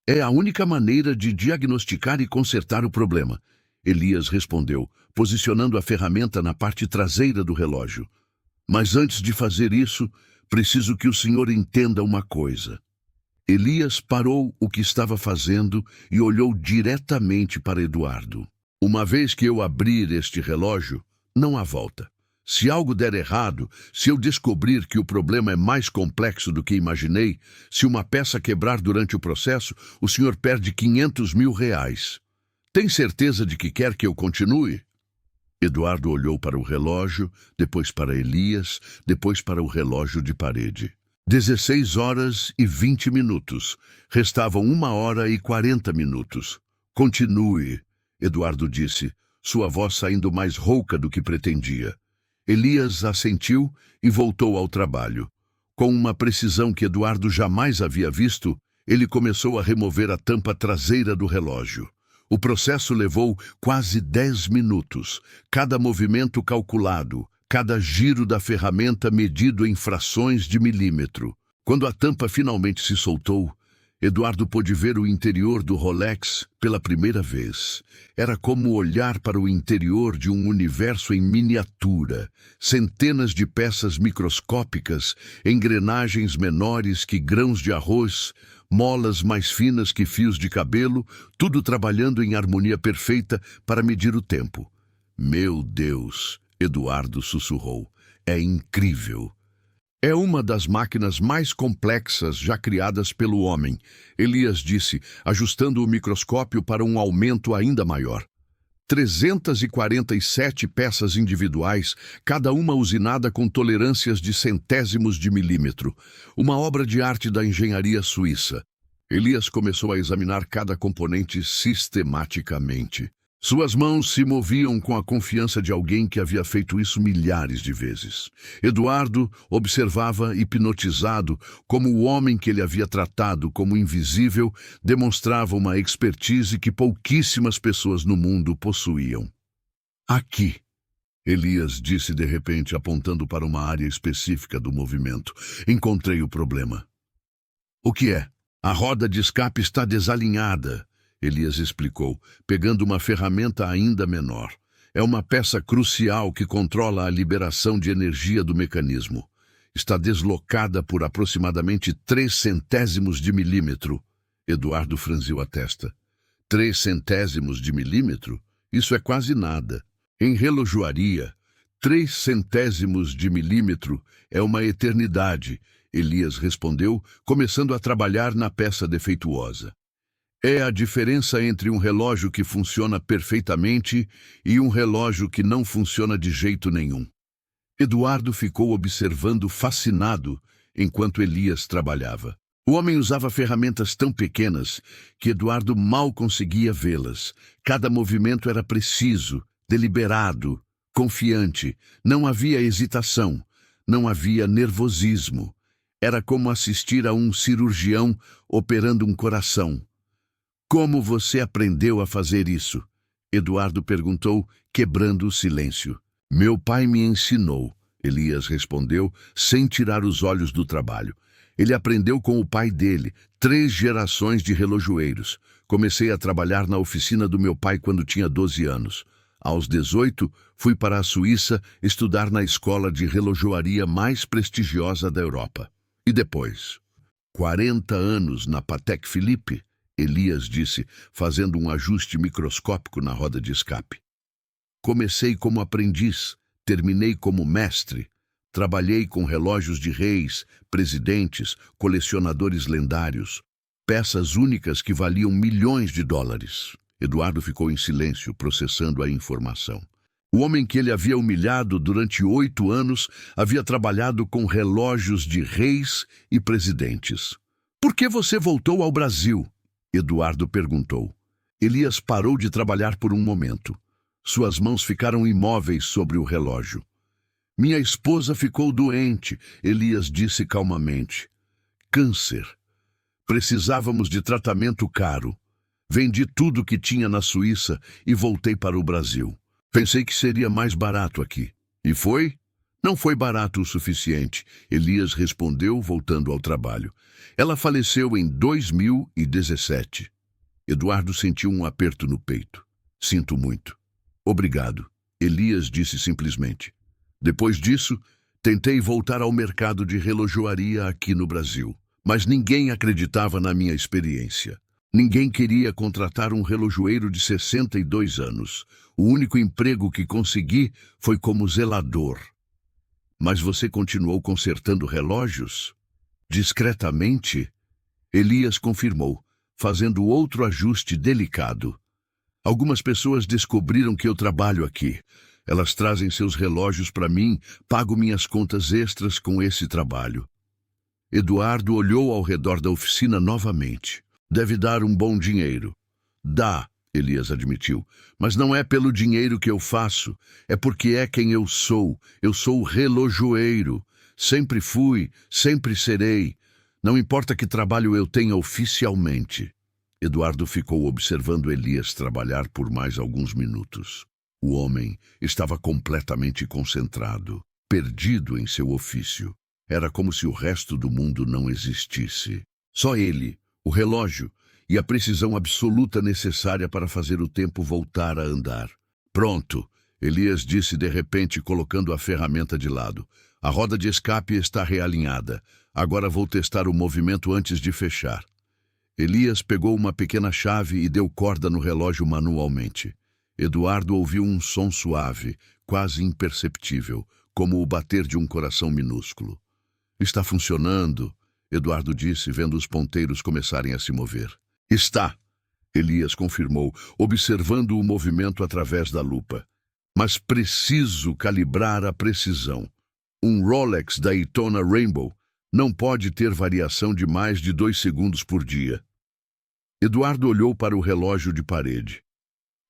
É a única maneira de diagnosticar e consertar o problema, Elias respondeu, posicionando a ferramenta na parte traseira do relógio. Mas antes de fazer isso, preciso que o senhor entenda uma coisa. Elias parou o que estava fazendo e olhou diretamente para Eduardo. Uma vez que eu abrir este relógio, não há volta. Se algo der errado, se eu descobrir que o problema é mais complexo do que imaginei, se uma peça quebrar durante o processo, o senhor perde R$500 mil. Tem certeza de que quer que eu continue? Eduardo olhou para o relógio, depois para Elias, depois para o relógio de parede. 16h20. Restavam 1h40. Continue, Eduardo disse, sua voz saindo mais rouca do que pretendia. Elias assentiu e voltou ao trabalho. Com uma precisão que Eduardo jamais havia visto, ele começou a remover a tampa traseira do relógio. O processo levou quase 10 minutos, cada movimento calculado, cada giro da ferramenta medido em frações de milímetro. Quando a tampa finalmente se soltou, Eduardo pôde ver o interior do Rolex pela primeira vez. Era como olhar para o interior de um universo em miniatura. Centenas de peças microscópicas, engrenagens menores que grãos de arroz, molas mais finas que fios de cabelo, tudo trabalhando em harmonia perfeita para medir o tempo. Meu Deus, Eduardo sussurrou, é incrível. É uma das máquinas mais complexas já criadas pelo homem, Elias disse, ajustando o microscópio para um aumento ainda maior. 347 peças individuais, cada uma usinada com tolerâncias de centésimos de milímetro. Uma obra de arte da engenharia suíça. Elias começou a examinar cada componente sistematicamente. Suas mãos se moviam com a confiança de alguém que havia feito isso milhares de vezes. Eduardo observava hipnotizado como o homem que ele havia tratado como invisível demonstrava uma expertise que pouquíssimas pessoas no mundo possuíam. Aqui, Elias disse de repente, apontando para uma área específica do movimento. Encontrei o problema. O que é? A roda de escape está desalinhada, Elias explicou, pegando uma ferramenta ainda menor. É uma peça crucial que controla a liberação de energia do mecanismo. está deslocada por aproximadamente 0,03 de milímetro. Eduardo franziu a testa. 0,03 de milímetro? Isso é quase nada. Em relojoaria, 0,03 de milímetro é uma eternidade, Elias respondeu, começando a trabalhar na peça defeituosa. É a diferença entre um relógio que funciona perfeitamente e um relógio que não funciona de jeito nenhum. Eduardo ficou observando fascinado enquanto Elias trabalhava. O homem usava ferramentas tão pequenas que Eduardo mal conseguia vê-las. Cada movimento era preciso, deliberado, confiante. Não havia hesitação, não havia nervosismo. Era como assistir a um cirurgião operando um coração. Como você aprendeu a fazer isso? Eduardo perguntou, quebrando o silêncio. Meu pai me ensinou, Elias respondeu, sem tirar os olhos do trabalho. Ele aprendeu com o pai dele, 3 gerações de relojoeiros. Comecei a trabalhar na oficina do meu pai quando tinha 12 anos. Aos 18, fui para a Suíça estudar na escola de relojoaria mais prestigiosa da Europa. E depois? 40 anos na Patek Philippe, Elias disse, fazendo um ajuste microscópico na roda de escape. Comecei como aprendiz, terminei como mestre. Trabalhei com relógios de reis, presidentes, colecionadores lendários, peças únicas que valiam milhões de dólares. Eduardo ficou em silêncio, processando a informação. O homem que ele havia humilhado durante 8 anos havia trabalhado com relógios de reis e presidentes. Por que você voltou ao Brasil? Eduardo perguntou. Elias parou de trabalhar por um momento. Suas mãos ficaram imóveis sobre o relógio. Minha esposa ficou doente, Elias disse calmamente. Câncer. Precisávamos de tratamento caro. Vendi tudo que tinha na Suíça e voltei para o Brasil. Pensei que seria mais barato aqui. E foi? Não foi barato o suficiente, Elias respondeu, voltando ao trabalho. Ela faleceu em 2017. Eduardo sentiu um aperto no peito. Sinto muito. Obrigado, Elias disse simplesmente. Depois disso, tentei voltar ao mercado de relojoaria aqui no Brasil, mas ninguém acreditava na minha experiência. Ninguém queria contratar um relojoeiro de 62 anos. O único emprego que consegui foi como zelador. Mas você continuou consertando relógios? Discretamente? Elias confirmou, fazendo outro ajuste delicado. Algumas pessoas descobriram que eu trabalho aqui. Elas trazem seus relógios para mim, pago minhas contas extras com esse trabalho. Eduardo olhou ao redor da oficina novamente. Deve dar um bom dinheiro. Dá, Elias admitiu, mas não é pelo dinheiro que eu faço, é porque é quem eu sou. Eu sou relojoeiro. Sempre fui, sempre serei. Não importa que trabalho eu tenha oficialmente. Eduardo ficou observando Elias trabalhar por mais alguns minutos. O homem estava completamente concentrado, perdido em seu ofício. Era como se o resto do mundo não existisse. Só ele, o relógio e a precisão absoluta necessária para fazer o tempo voltar a andar. Pronto, Elias disse de repente, colocando a ferramenta de lado. A roda de escape está realinhada. Agora vou testar o movimento antes de fechar. Elias pegou uma pequena chave e deu corda no relógio manualmente. Eduardo ouviu um som suave, quase imperceptível, como o bater de um coração minúsculo. Está funcionando, Eduardo disse, vendo os ponteiros começarem a se mover. Está, Elias confirmou, observando o movimento através da lupa. Mas preciso calibrar a precisão. Um Rolex Daytona Rainbow não pode ter variação de mais de 2 segundos por dia. Eduardo olhou para o relógio de parede.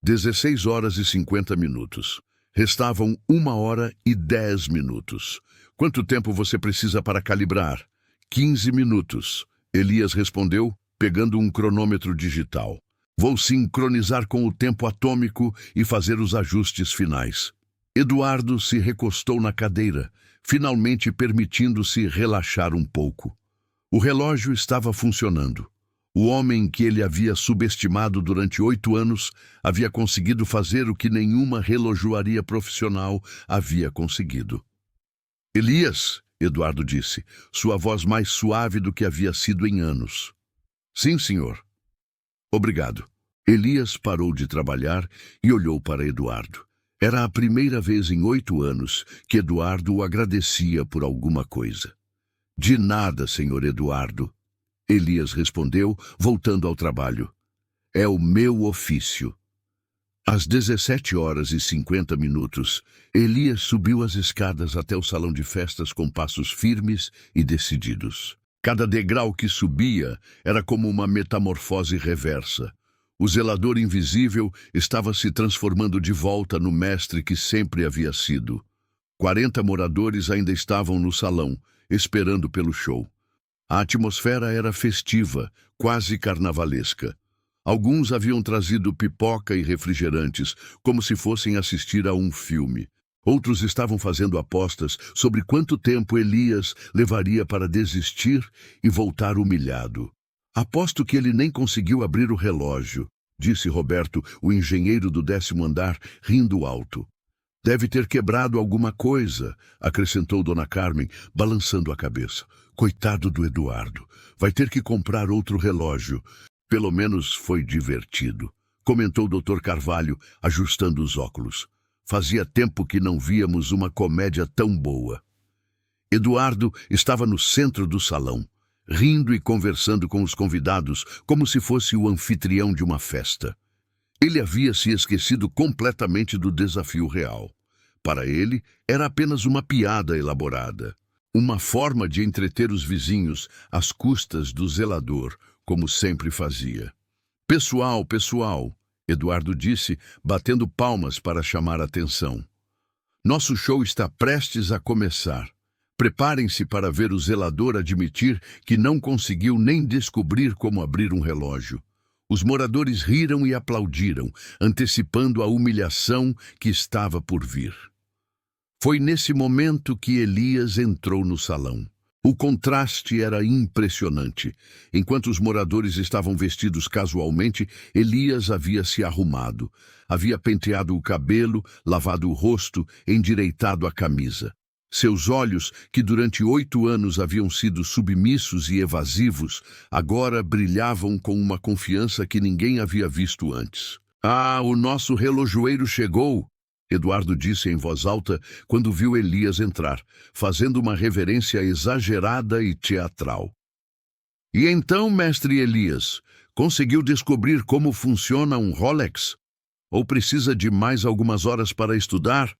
16 horas e 50 minutos. Restavam 1 hora e 10 minutos. Quanto tempo você precisa para calibrar? 15 minutos. Elias respondeu, pegando um cronômetro digital. Vou sincronizar com o tempo atômico e fazer os ajustes finais. Eduardo se recostou na cadeira, finalmente permitindo-se relaxar um pouco. O relógio estava funcionando. O homem que ele havia subestimado durante 8 anos havia conseguido fazer o que nenhuma relojoaria profissional havia conseguido. Elias, Eduardo disse, sua voz mais suave do que havia sido em anos. Sim, senhor. Obrigado. Elias parou de trabalhar e olhou para Eduardo. Era a primeira vez em 8 anos que Eduardo o agradecia por alguma coisa. De nada, senhor Eduardo. Elias respondeu, voltando ao trabalho. É o meu ofício. Às 17h50, Elias subiu as escadas até o salão de festas com passos firmes e decididos. Cada degrau que subia era como uma metamorfose reversa. O zelador invisível estava se transformando de volta no mestre que sempre havia sido. 40 moradores ainda estavam no salão, esperando pelo show. A atmosfera era festiva, quase carnavalesca. Alguns haviam trazido pipoca e refrigerantes, como se fossem assistir a um filme. Outros estavam fazendo apostas sobre quanto tempo Elias levaria para desistir e voltar humilhado. Aposto que ele nem conseguiu abrir o relógio, disse Roberto, o engenheiro do 10º andar, rindo alto. Deve ter quebrado alguma coisa, acrescentou Dona Carmen, balançando a cabeça. Coitado do Eduardo, vai ter que comprar outro relógio. Pelo menos foi divertido, comentou Dr. Carvalho, ajustando os óculos. Fazia tempo que não víamos uma comédia tão boa. Eduardo estava no centro do salão, rindo e conversando com os convidados como se fosse o anfitrião de uma festa. Ele havia se esquecido completamente do desafio real. Para ele, era apenas uma piada elaborada, uma forma de entreter os vizinhos às custas do zelador, como sempre fazia. Pessoal, pessoal, Eduardo disse, batendo palmas para chamar a atenção. Nosso show está prestes a começar. Preparem-se para ver o zelador admitir que não conseguiu nem descobrir como abrir um relógio. Os moradores riram e aplaudiram, antecipando a humilhação que estava por vir. Foi nesse momento que Elias entrou no salão. O contraste era impressionante. Enquanto os moradores estavam vestidos casualmente, Elias havia se arrumado. Havia penteado o cabelo, lavado o rosto, endireitado a camisa. Seus olhos, que durante 8 anos haviam sido submissos e evasivos, agora brilhavam com uma confiança que ninguém havia visto antes. Ah, o nosso relojoeiro chegou! Eduardo disse em voz alta quando viu Elias entrar, fazendo uma reverência exagerada e teatral. E então, mestre Elias, conseguiu descobrir como funciona um Rolex? Ou precisa de mais algumas horas para estudar?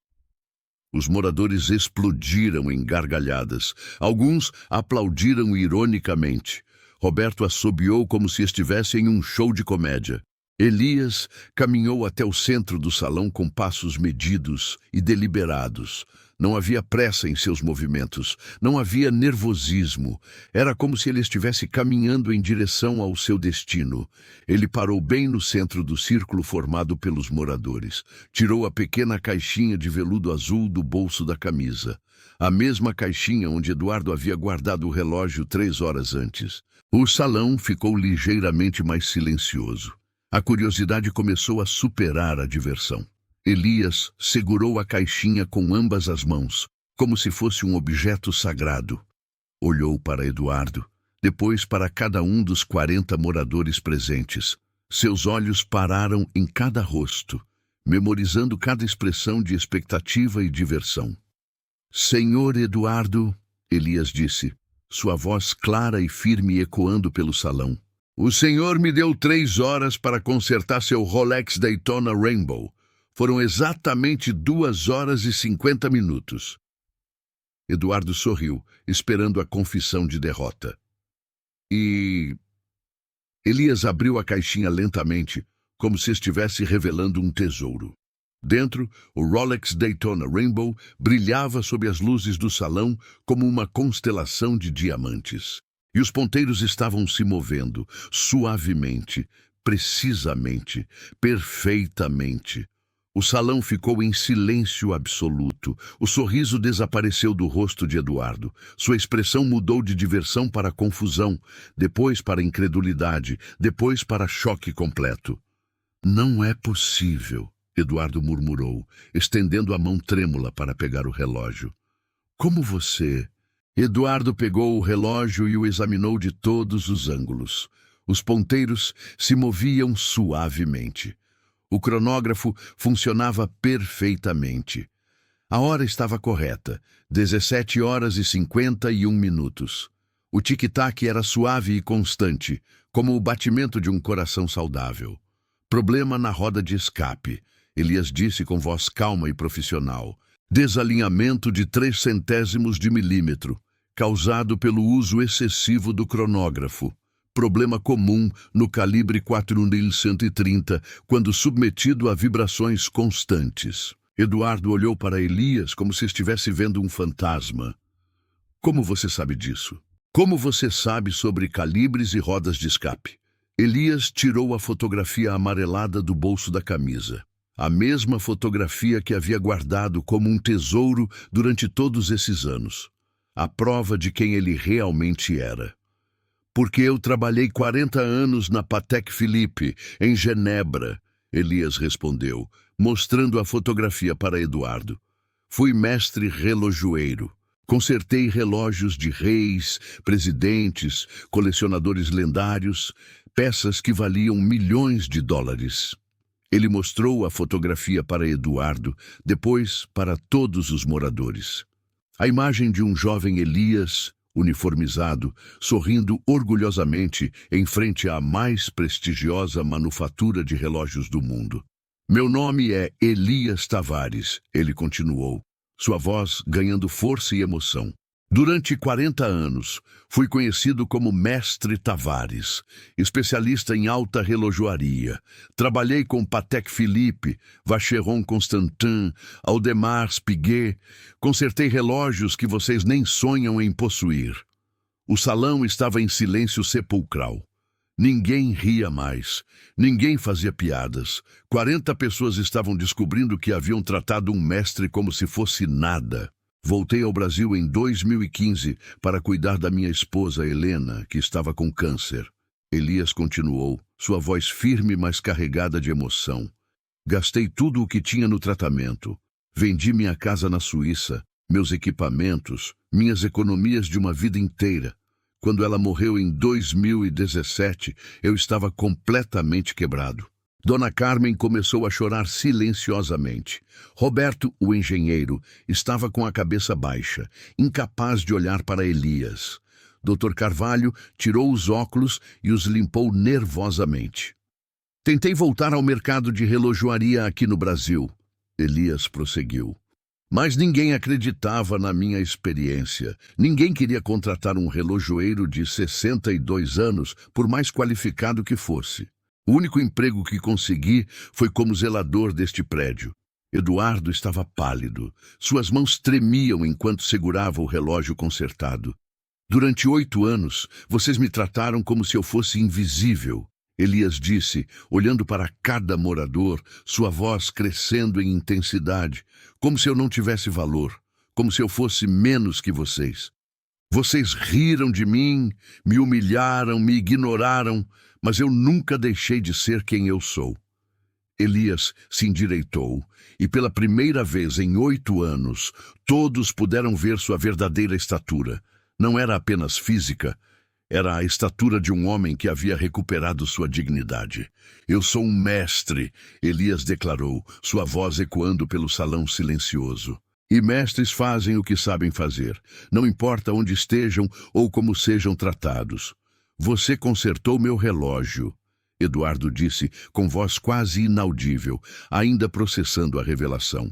Os moradores explodiram em gargalhadas. Alguns aplaudiram ironicamente. Roberto assobiou como se estivesse em um show de comédia. Elias caminhou até o centro do salão com passos medidos e deliberados. Não havia pressa em seus movimentos, não havia nervosismo. Era como se ele estivesse caminhando em direção ao seu destino. Ele parou bem no centro do círculo formado pelos moradores. Tirou a pequena caixinha de veludo azul do bolso da camisa. A mesma caixinha onde Eduardo havia guardado o relógio 3 horas antes. O salão ficou ligeiramente mais silencioso. A curiosidade começou a superar a diversão. Elias segurou a caixinha com ambas as mãos, como se fosse um objeto sagrado. Olhou para Eduardo, depois para cada um dos 40 moradores presentes. Seus olhos pararam em cada rosto, memorizando cada expressão de expectativa e diversão. Senhor Eduardo, Elias disse, sua voz clara e firme ecoando pelo salão. O senhor me deu 3 horas para consertar seu Rolex Daytona Rainbow. Foram exatamente 2 horas e 50 minutos. Eduardo sorriu, esperando a confissão de derrota. Elias abriu a caixinha lentamente, como se estivesse revelando um tesouro. Dentro, o Rolex Daytona Rainbow brilhava sob as luzes do salão como uma constelação de diamantes. E os ponteiros estavam se movendo, suavemente, precisamente, perfeitamente. O salão ficou em silêncio absoluto. O sorriso desapareceu do rosto de Eduardo. Sua expressão mudou de diversão para confusão, depois para incredulidade, depois para choque completo. Não é possível, Eduardo murmurou, estendendo a mão trêmula para pegar o relógio. Como você... Eduardo pegou o relógio e o examinou de todos os ângulos. Os ponteiros se moviam suavemente. O cronógrafo funcionava perfeitamente. A hora estava correta, 17 horas e 51 minutos. O tic-tac era suave e constante, como o batimento de um coração saudável. Problema na roda de escape, Elias disse com voz calma e profissional. Desalinhamento de 0,03 de milímetro, causado pelo uso excessivo do cronógrafo. Problema comum no calibre 4130, quando submetido a vibrações constantes. Eduardo olhou para Elias como se estivesse vendo um fantasma. Como você sabe disso? Como você sabe sobre calibres e rodas de escape? Elias tirou a fotografia amarelada do bolso da camisa. A mesma fotografia que havia guardado como um tesouro durante todos esses anos. A prova de quem ele realmente era. Porque eu trabalhei 40 anos na Patek Philippe, em Genebra, Elias respondeu, mostrando a fotografia para Eduardo. Fui mestre relojoeiro. Consertei relógios de reis, presidentes, colecionadores lendários, peças que valiam milhões de dólares. Ele mostrou a fotografia para Eduardo, depois para todos os moradores. A imagem de um jovem Elias, uniformizado, sorrindo orgulhosamente em frente à mais prestigiosa manufatura de relógios do mundo. Meu nome é Elias Tavares, ele continuou, sua voz ganhando força e emoção. Durante 40 anos, fui conhecido como Mestre Tavares, especialista em alta relojoaria. Trabalhei com Patek Philippe, Vacheron Constantin, Audemars Piguet. Consertei relógios que vocês nem sonham em possuir. O salão estava em silêncio sepulcral. Ninguém ria mais. Ninguém fazia piadas. 40 pessoas estavam descobrindo que haviam tratado um mestre como se fosse nada. Voltei ao Brasil em 2015 para cuidar da minha esposa Helena, que estava com câncer. Elias continuou, sua voz firme, mas carregada de emoção. Gastei tudo o que tinha no tratamento. Vendi minha casa na Suíça, meus equipamentos, minhas economias de uma vida inteira. Quando ela morreu em 2017, eu estava completamente quebrado. Dona Carmen começou a chorar silenciosamente. Roberto, o engenheiro, estava com a cabeça baixa, incapaz de olhar para Elias. Dr. Carvalho tirou os óculos e os limpou nervosamente. Tentei voltar ao mercado de relojoaria aqui no Brasil, Elias prosseguiu. Mas ninguém acreditava na minha experiência. Ninguém queria contratar um relojoeiro de 62 anos, por mais qualificado que fosse. O único emprego que consegui foi como zelador deste prédio. Eduardo estava pálido. Suas mãos tremiam enquanto segurava o relógio consertado. Durante 8 anos, vocês me trataram como se eu fosse invisível, Elias disse, olhando para cada morador, sua voz crescendo em intensidade, como se eu não tivesse valor, como se eu fosse menos que vocês. Vocês riram de mim, me humilharam, me ignoraram, mas eu nunca deixei de ser quem eu sou. Elias se endireitou, e pela primeira vez em 8 anos, todos puderam ver sua verdadeira estatura. Não era apenas física, era a estatura de um homem que havia recuperado sua dignidade. Eu sou um mestre, Elias declarou, sua voz ecoando pelo salão silencioso. E mestres fazem o que sabem fazer, não importa onde estejam ou como sejam tratados. Você consertou meu relógio, Eduardo disse com voz quase inaudível, ainda processando a revelação.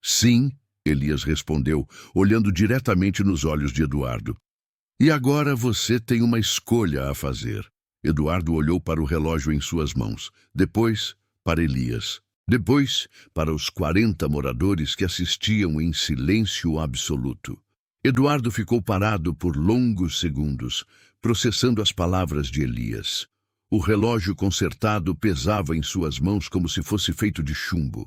Sim, Elias respondeu, olhando diretamente nos olhos de Eduardo. E agora você tem uma escolha a fazer. Eduardo olhou para o relógio em suas mãos, depois para Elias, depois para os 40 moradores que assistiam em silêncio absoluto. Eduardo ficou parado por longos segundos, processando as palavras de Elias. O relógio consertado pesava em suas mãos como se fosse feito de chumbo.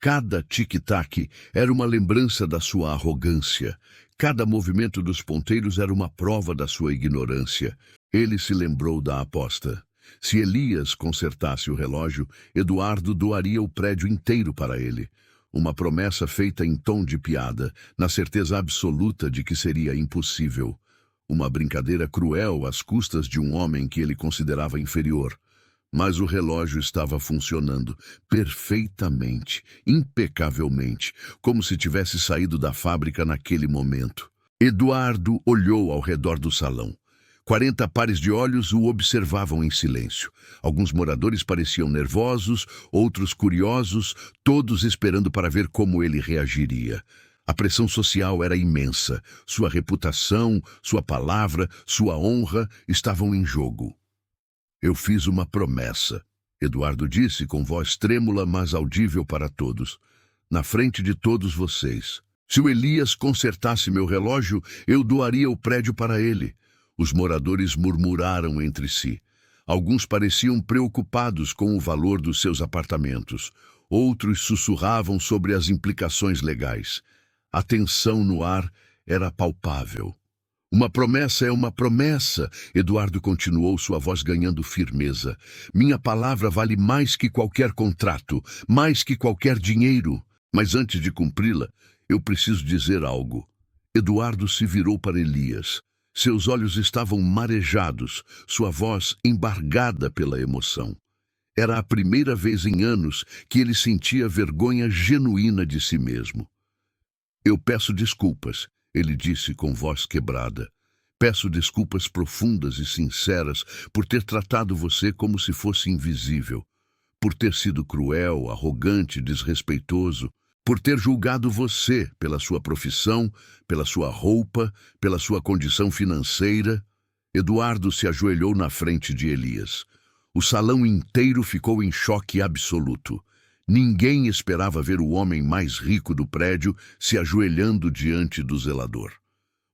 Cada tic-tac era uma lembrança da sua arrogância. Cada movimento dos ponteiros era uma prova da sua ignorância. Ele se lembrou da aposta. Se Elias consertasse o relógio, Eduardo doaria o prédio inteiro para ele. Uma promessa feita em tom de piada, na certeza absoluta de que seria impossível. Uma brincadeira cruel às custas de um homem que ele considerava inferior. Mas o relógio estava funcionando perfeitamente, impecavelmente, como se tivesse saído da fábrica naquele momento. Eduardo olhou ao redor do salão. 40 pares de olhos o observavam em silêncio. Alguns moradores pareciam nervosos, outros curiosos, todos esperando para ver como ele reagiria. A pressão social era imensa. Sua reputação, sua palavra, sua honra estavam em jogo. Eu fiz uma promessa, Eduardo disse com voz trêmula, mas audível para todos. Na frente de todos vocês. Se o Elias consertasse meu relógio, eu doaria o prédio para ele. Os moradores murmuraram entre si. Alguns pareciam preocupados com o valor dos seus apartamentos. Outros sussurravam sobre as implicações legais. A tensão no ar era palpável. Uma promessa é uma promessa, Eduardo continuou, sua voz ganhando firmeza. Minha palavra vale mais que qualquer contrato, mais que qualquer dinheiro. Mas antes de cumpri-la, eu preciso dizer algo. Eduardo se virou para Elias. Seus olhos estavam marejados, sua voz embargada pela emoção. Era a primeira vez em anos que ele sentia vergonha genuína de si mesmo. Eu peço desculpas, ele disse com voz quebrada. Peço desculpas profundas e sinceras por ter tratado você como se fosse invisível, por ter sido cruel, arrogante, desrespeitoso, por ter julgado você pela sua profissão, pela sua roupa, pela sua condição financeira. Eduardo se ajoelhou na frente de Elias. O salão inteiro ficou em choque absoluto. Ninguém esperava ver o homem mais rico do prédio se ajoelhando diante do zelador.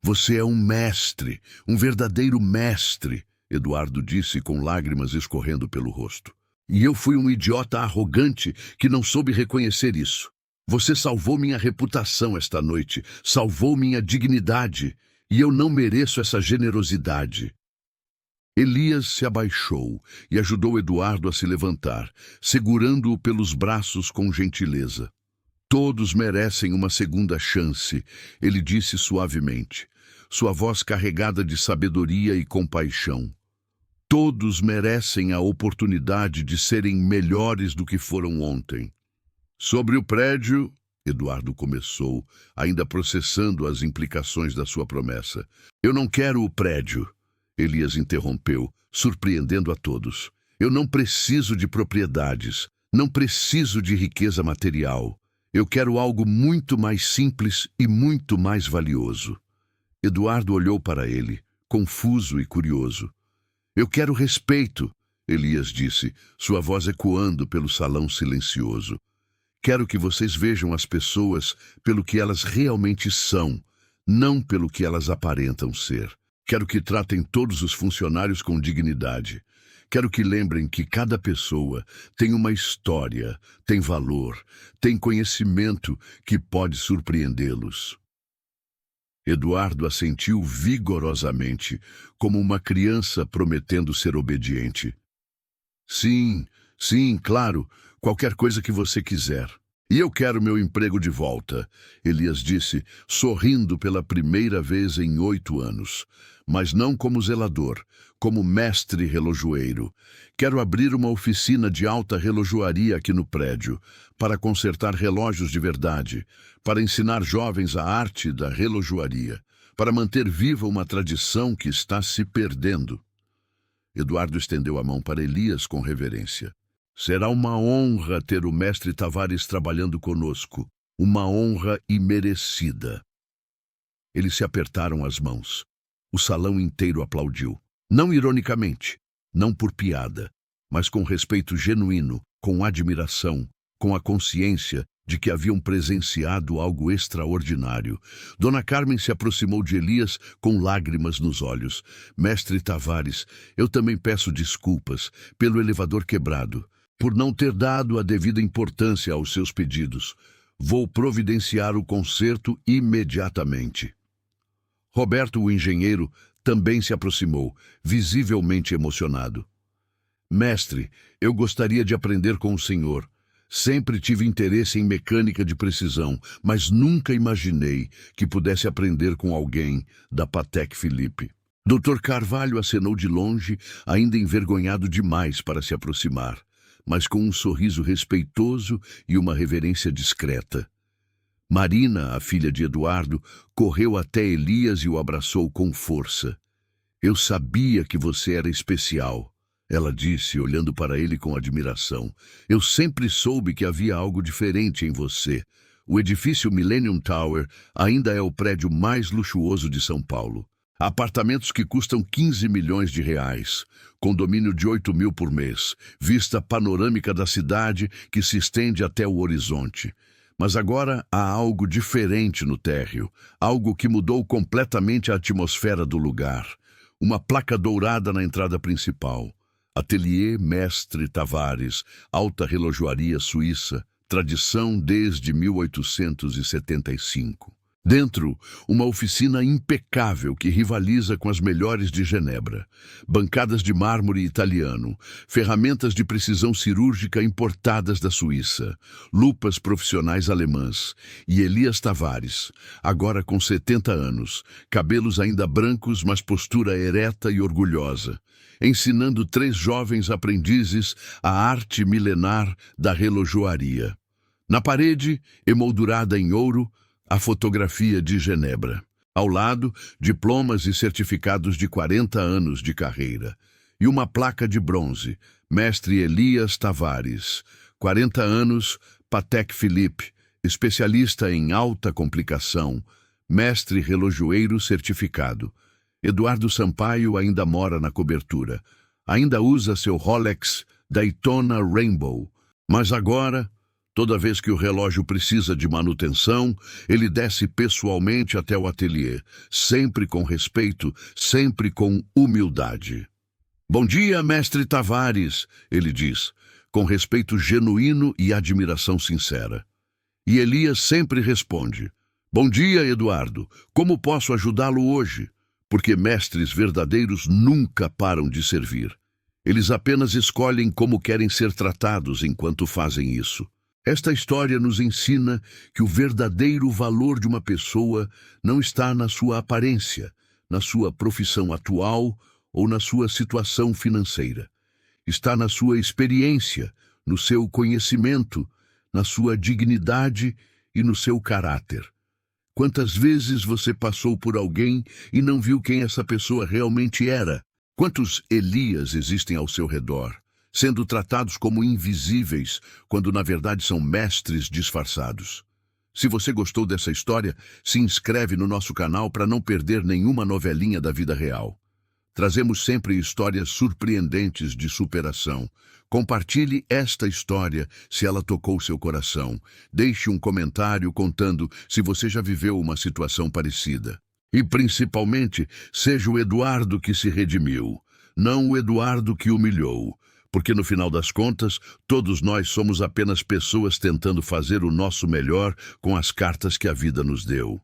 Você é um mestre, um verdadeiro mestre, Eduardo disse com lágrimas escorrendo pelo rosto. E eu fui um idiota arrogante que não soube reconhecer isso. Você salvou minha reputação esta noite, salvou minha dignidade, e eu não mereço essa generosidade. Elias se abaixou e ajudou Eduardo a se levantar, segurando-o pelos braços com gentileza. Todos merecem uma segunda chance, ele disse suavemente, sua voz carregada de sabedoria e compaixão. Todos merecem a oportunidade de serem melhores do que foram ontem. Sobre o prédio, Eduardo começou, ainda processando as implicações da sua promessa. Eu não quero o prédio, Elias interrompeu, surpreendendo a todos. Eu não preciso de propriedades, não preciso de riqueza material. Eu quero algo muito mais simples e muito mais valioso. Eduardo olhou para ele, confuso e curioso. Eu quero respeito, Elias disse, sua voz ecoando pelo salão silencioso. Quero que vocês vejam as pessoas pelo que elas realmente são, não pelo que elas aparentam ser. Quero que tratem todos os funcionários com dignidade. Quero que lembrem que cada pessoa tem uma história, tem valor, tem conhecimento que pode surpreendê-los. Eduardo assentiu vigorosamente, como uma criança prometendo ser obediente. Sim, claro, qualquer coisa que você quiser. E eu quero meu emprego de volta, Elias disse, sorrindo pela primeira vez em 8 anos. Mas não como zelador, como mestre relojoeiro. Quero abrir uma oficina de alta relojoaria aqui no prédio, para consertar relógios de verdade, para ensinar jovens a arte da relojoaria, para manter viva uma tradição que está se perdendo. Eduardo estendeu a mão para Elias com reverência. Será uma honra ter o mestre Tavares trabalhando conosco, uma honra imerecida. Eles se apertaram as mãos. O salão inteiro aplaudiu. Não ironicamente, não por piada, mas com respeito genuíno, com admiração, com a consciência de que haviam presenciado algo extraordinário. Dona Carmen se aproximou de Elias com lágrimas nos olhos. Mestre Tavares, eu também peço desculpas pelo elevador quebrado, por não ter dado a devida importância aos seus pedidos. Vou providenciar o conserto imediatamente. Roberto, o engenheiro, também se aproximou, visivelmente emocionado. Mestre, eu gostaria de aprender com o senhor. Sempre tive interesse em mecânica de precisão, mas nunca imaginei que pudesse aprender com alguém da Patek Philippe. Dr. Carvalho acenou de longe, ainda envergonhado demais para se aproximar, mas com um sorriso respeitoso e uma reverência discreta. Marina, a filha de Eduardo, correu até Elias e o abraçou com força. "Eu sabia que você era especial", ela disse, olhando para ele com admiração. "Eu sempre soube que havia algo diferente em você. O edifício Millennium Tower ainda é o prédio mais luxuoso de São Paulo. Apartamentos que custam 15 milhões de reais, condomínio de 8 mil por mês, vista panorâmica da cidade que se estende até o horizonte. Mas agora há algo diferente no térreo, algo que mudou completamente a atmosfera do lugar. Uma placa dourada na entrada principal. Ateliê Mestre Tavares, alta relojoaria suíça, tradição desde 1875. Dentro, uma oficina impecável que rivaliza com as melhores de Genebra. Bancadas de mármore italiano, ferramentas de precisão cirúrgica importadas da Suíça, lupas profissionais alemãs. E Elias Tavares, agora com 70 anos, cabelos ainda brancos, mas postura ereta e orgulhosa, ensinando 3 jovens aprendizes a arte milenar da relojoaria. Na parede, emoldurada em ouro, a fotografia de Genebra. Ao lado, diplomas e certificados de 40 anos de carreira. E uma placa de bronze, Mestre Elias Tavares, 40 anos, Patek Philippe, especialista em alta complicação, mestre relojoeiro certificado. Eduardo Sampaio ainda mora na cobertura. Ainda usa seu Rolex Daytona Rainbow. Mas agora, toda vez que o relógio precisa de manutenção, ele desce pessoalmente até o ateliê, sempre com respeito, sempre com humildade. "Bom dia, mestre Tavares", ele diz, com respeito genuíno e admiração sincera. E Elias sempre responde: "Bom dia, Eduardo. Como posso ajudá-lo hoje?" Porque mestres verdadeiros nunca param de servir. Eles apenas escolhem como querem ser tratados enquanto fazem isso. Esta história nos ensina que o verdadeiro valor de uma pessoa não está na sua aparência, na sua profissão atual ou na sua situação financeira. Está na sua experiência, no seu conhecimento, na sua dignidade e no seu caráter. Quantas vezes você passou por alguém e não viu quem essa pessoa realmente era? Quantos Elias existem ao seu redor, sendo tratados como invisíveis, quando na verdade são mestres disfarçados? Se você gostou dessa história, se inscreve no nosso canal para não perder nenhuma novelinha da vida real. Trazemos sempre histórias surpreendentes de superação. Compartilhe esta história se ela tocou seu coração. Deixe um comentário contando se você já viveu uma situação parecida. E, principalmente, seja o Eduardo que se redimiu, não o Eduardo que humilhou. Porque, no final das contas, todos nós somos apenas pessoas tentando fazer o nosso melhor com as cartas que a vida nos deu.